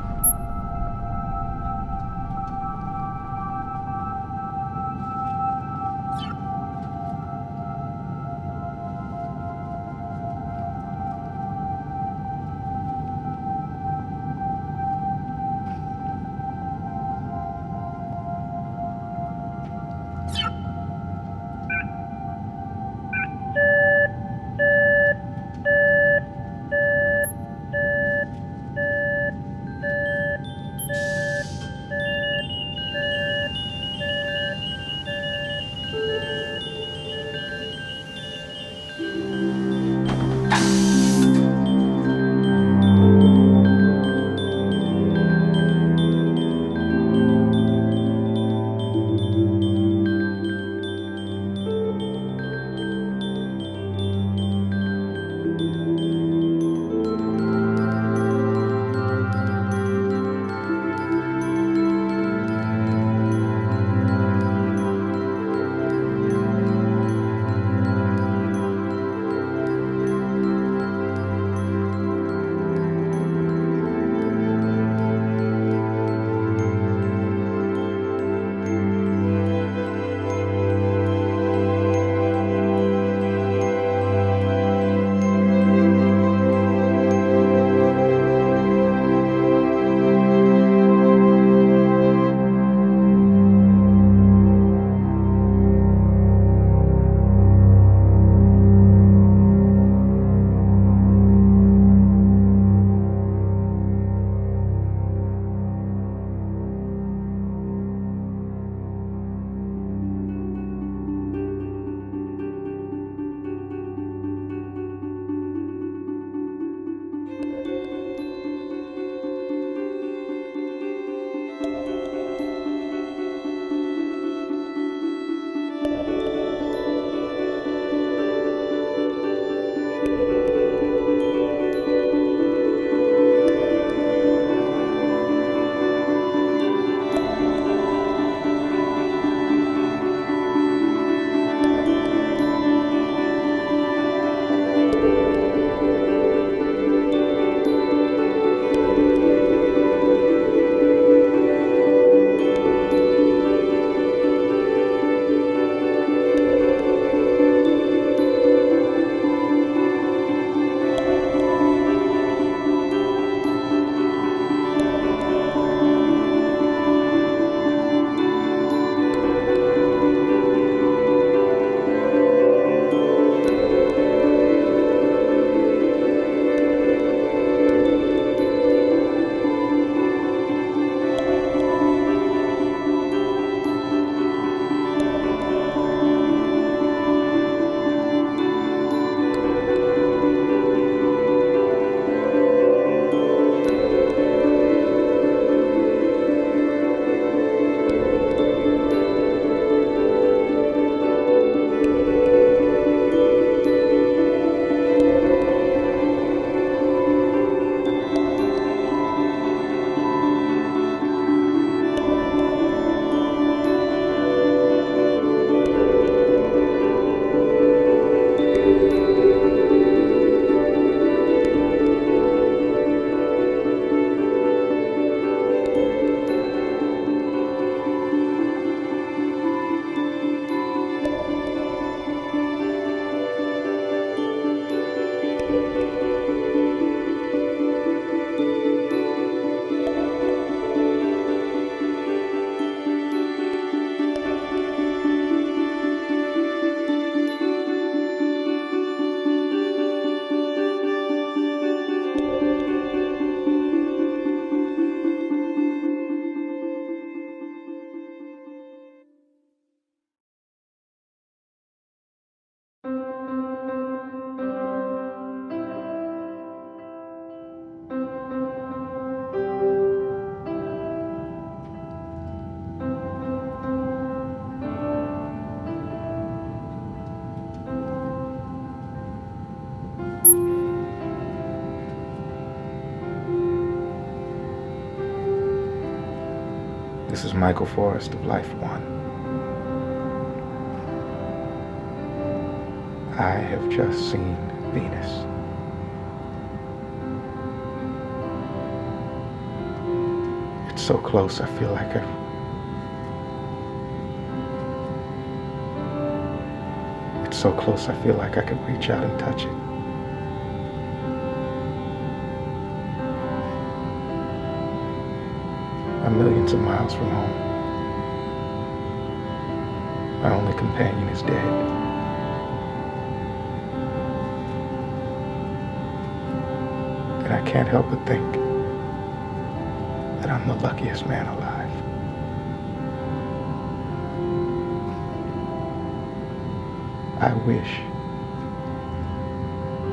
N: This is Michael Forrest of Life One. I have just seen Venus. It's so close, I feel like It's so close, I feel like I could reach out and touch it. I'm millions of miles from home. My only companion is dead. And I can't help but think that I'm the luckiest man alive. I wish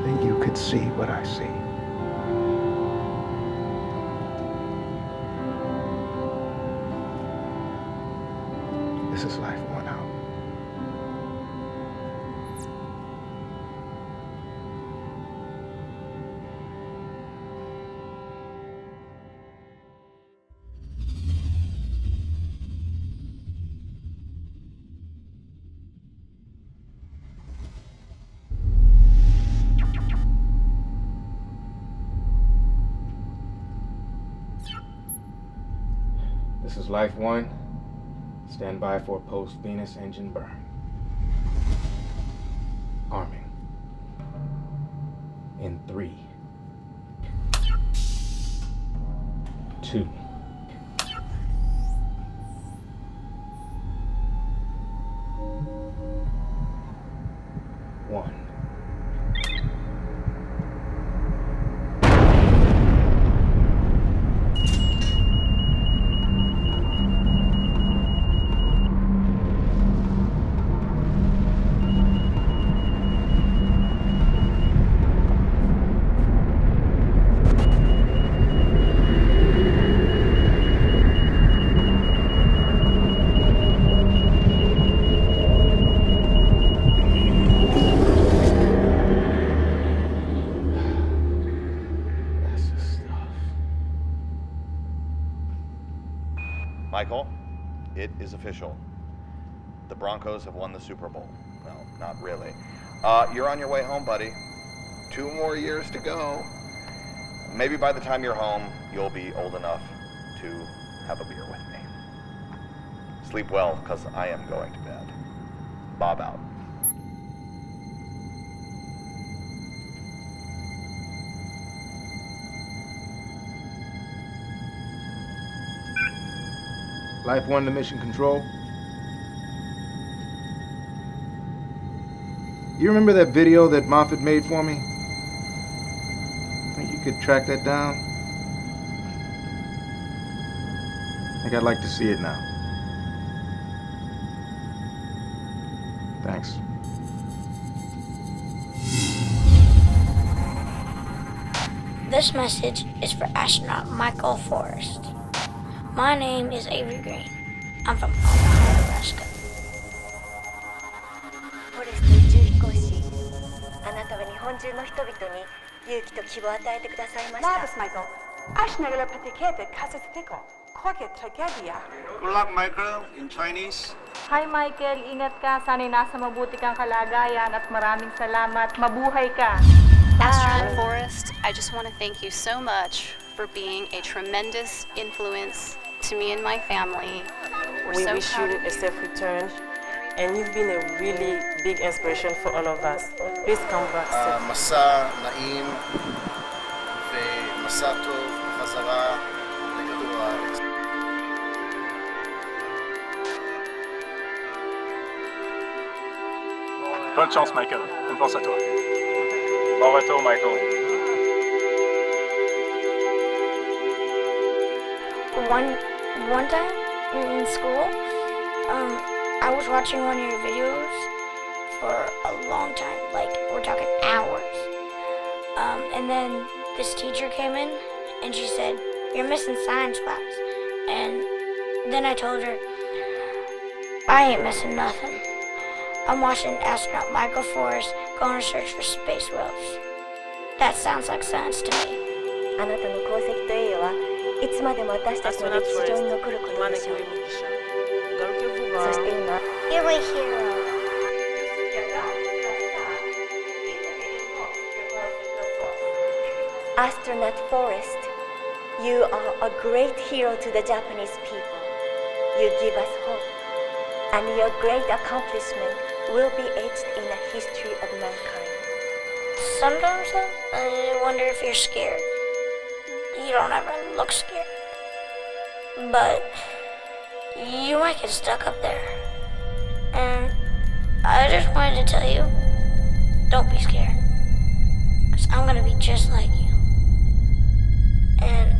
N: that you could see what I see. This is Life One out.
J: This is Life One. Stand by for post-Venus engine burn. Arming. In 3, 2, 1.
K: Michael, it is official. The Broncos have won the Super Bowl. Well, not really. You're on your way home, buddy. 2 more years to go. Maybe by the time you're home, you'll be old enough to have a beer with me. Sleep well, because I am going to bed. Bob out.
J: Life One to Mission Control. You remember that video that Moffat made for me? Think you could track that down? I think I'd like to see it now. Thanks.
T: This message is for astronaut Michael Forrest. My name is Avery Green. I'm from Omaha, Nebraska.
A: フォレスト宇宙飛行士、あなたは日本中の人々に勇気と希望を与えてくださいました。
U: Labas, Michael. Aż nagle patykiety, kasy tyko. Kokie tragedia.
O: Good luck, Michael, in Chinese.
V: Hi Michael, ingat ka. Sana'y nasa mabuti kang kalagayan at maraming salamat. Mabuhay ka.
S: Astronaut Forrest, I just want to thank you so much for being a tremendous influence to me and my family.
M: We wish you a safe return, and you've been a really big inspiration for all of us. Please come back soon.
O: מסע נעים ומסע טוב בחזרה לכדור הארץ.
W: Bonne chance, Michael. On pense à toi. Bon retour, Michael.
T: One time in school, I was watching one of your videos for a long time, like we're talking hours. And then this teacher came in and she said, "You're missing science class." And then I told her, "I ain't missing nothing. I'm watching astronaut Michael Forrest go on a search for space whales." That sounds like science to me.
A: あなたの功績と栄誉はいつまでも私たちの歴史上に残ることでしょう。そして今、
T: You're my hero.
A: Astronaut Forrest, you are a great hero to the Japanese people. You give us hope, and your great accomplishment will be etched in the history of mankind.
T: Sometimes, though, I wonder if you're scared. You don't ever look scared. But you might get stuck up there. And I just wanted to tell you, don't be scared. 'Cause I'm gonna be just like you. And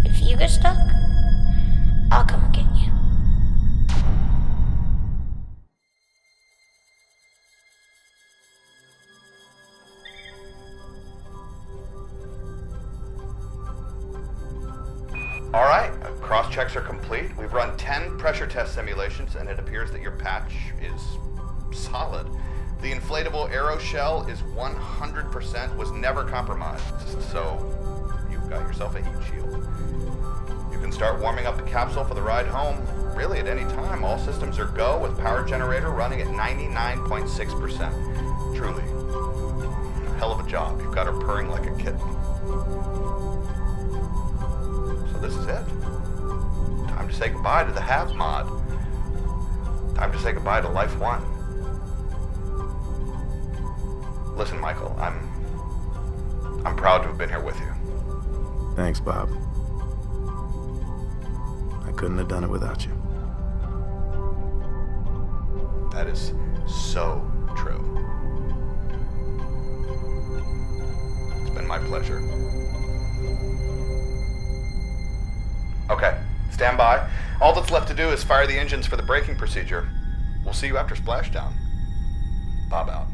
T: if you get stuck, I'll come and get you.
K: All right, cross-checks are complete. We've run 10 pressure test simulations, and it appears that your patch is solid. The inflatable aero shell is 100%, was never compromised, so you've got yourself a heat shield. You can start warming up the capsule for the ride home, really at any time. All systems are go, with power generator running at 99.6%. Truly, hell of a job. You've got her purring like a kitten. So this is it. Time to say goodbye to the Have mod. Time to say goodbye to Life 1. Listen, Michael, I'm proud to have been here with you.
N: Thanks, Bob. I couldn't have done it without you.
K: That is so true. It's been my pleasure. Okay, stand by. All that's left to do is fire the engines for the braking procedure. We'll see you after splashdown. Bob out.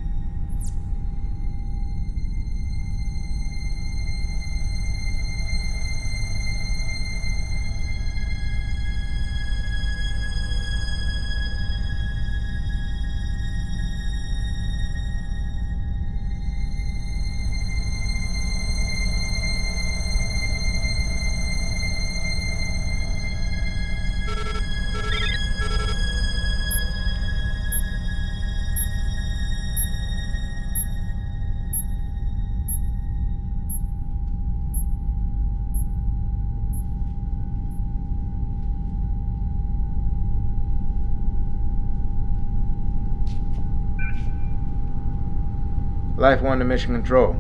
J: Life 1 to mission control.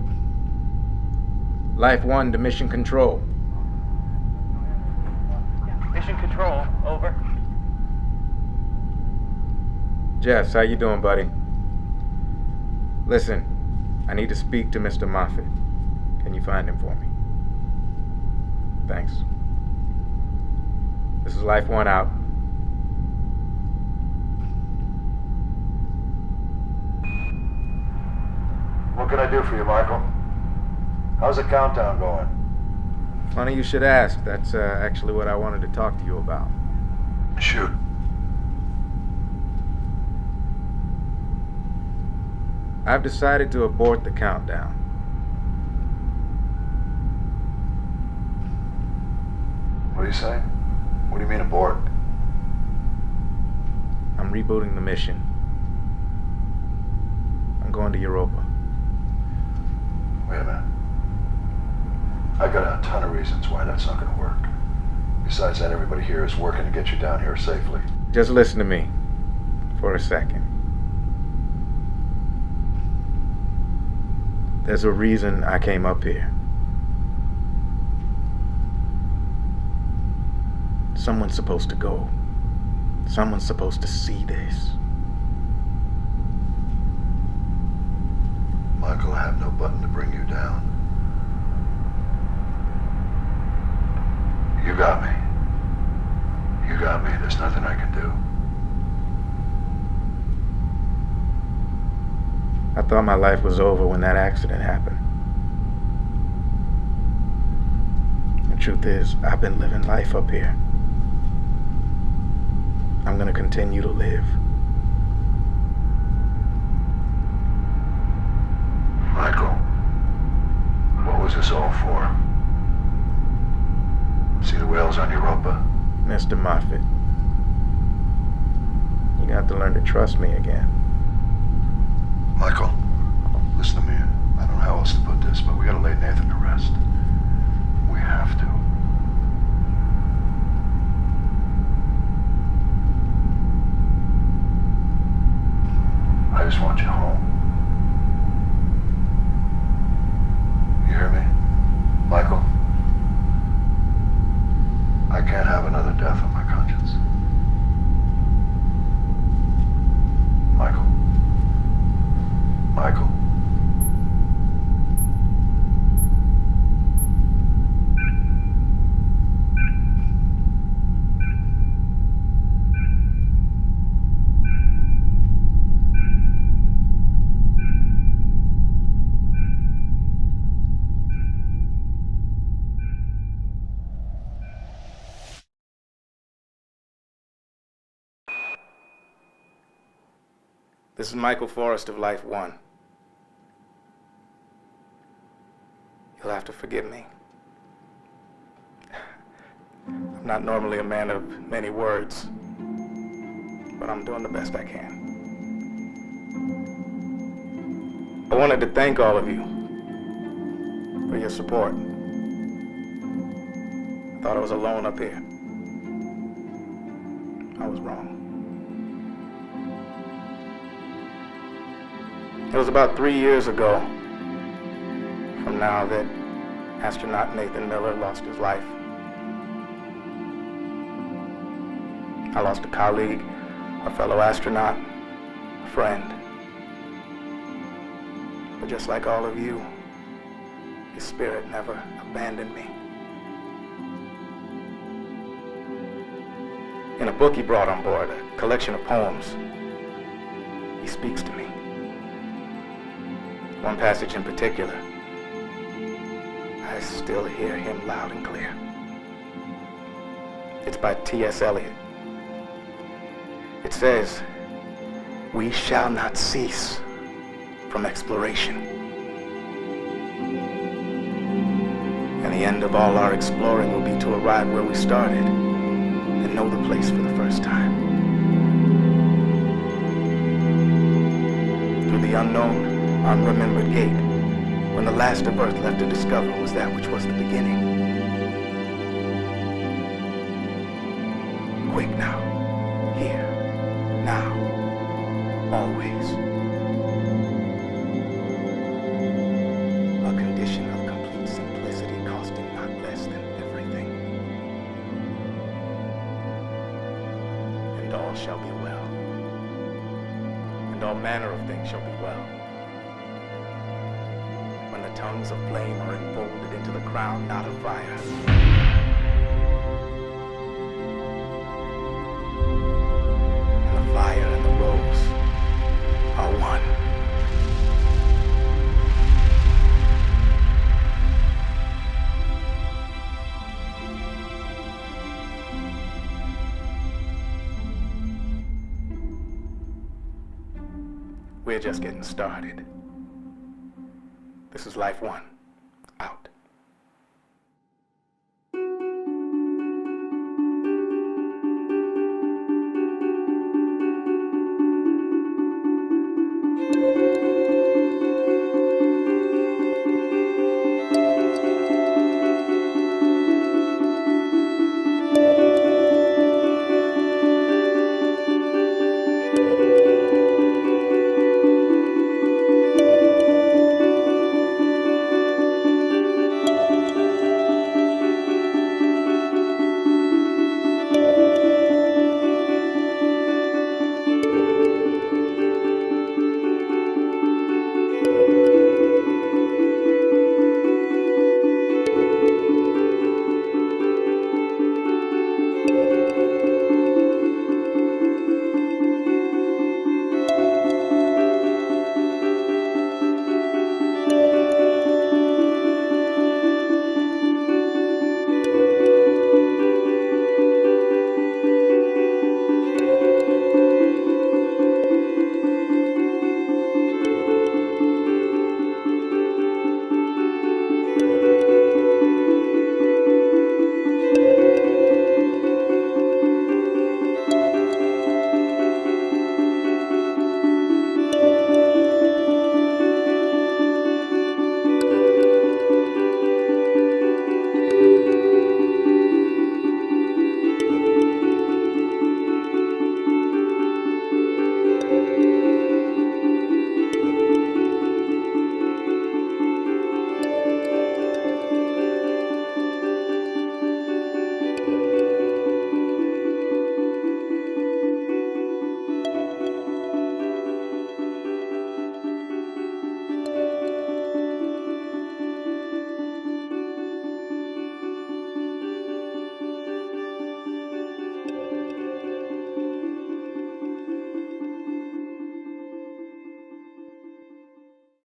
J: Life 1 to mission control.
I: Mission control, over.
J: Jess, how you doing, buddy? Listen, I need to speak to Mr. Moffat. Can you find him for me? Thanks. This is Life 1 out.
G: What can I do for you, Michael? How's the countdown going?
J: Funny you should ask. That's actually what I wanted to talk to you about.
G: Shoot.
J: I've decided to abort the countdown.
G: What are you saying? What do you mean abort?
J: I'm rebooting the mission. I'm going to Europa.
G: Wait a minute. I got a ton of reasons why that's not going to work. Besides that, everybody here is working to get you down here safely.
J: Just listen to me for a second. There's a reason I came up here. Someone's supposed to go. Someone's supposed to see this.
G: Michael, I have no button to bring you down. You got me. You got me. There's nothing I can do.
J: I thought my life was over when that accident happened. The truth is, I've been living life up here. I'm gonna continue to live.
G: Michael, what was this all for? the whales on Europa?
J: Mr. Moffat, you got to learn to trust me again.
G: Michael, listen to me. I don't know how else to put this, but we gotta lay Nathan to rest. We have to. I just want you home. You hear me? Michael? I can't have another death on my conscience. Michael? Michael?
J: This is Michael Forrest of Life One. You'll have to forgive me. I'm not normally a man of many words, but I'm doing the best I can. I wanted to thank all of you for your support. I thought I was alone up here. I was wrong. It was about 3 years ago from now that astronaut Nathan Miller lost his life. I lost a colleague, a fellow astronaut, a friend. But just like all of you, his spirit never abandoned me. In a book he brought on board, a collection of poems, he speaks to me. One passage in particular, I still hear him loud and clear. It's by T.S. Eliot. It says, "We shall not cease from exploration. And the end of all our exploring will be to arrive where we started and know the place for the first time. Through the unknown, unremembered gate, when the last of earth left to discover was that which was the beginning. Quick now, here, now, always. A condition of complete simplicity costing not less than everything. And all shall be well. And all manner of things shall be well. When the tongues of flame are enfolded into the crown, not of fire. And the fire and the rose are one. We're just getting started. This is Life One.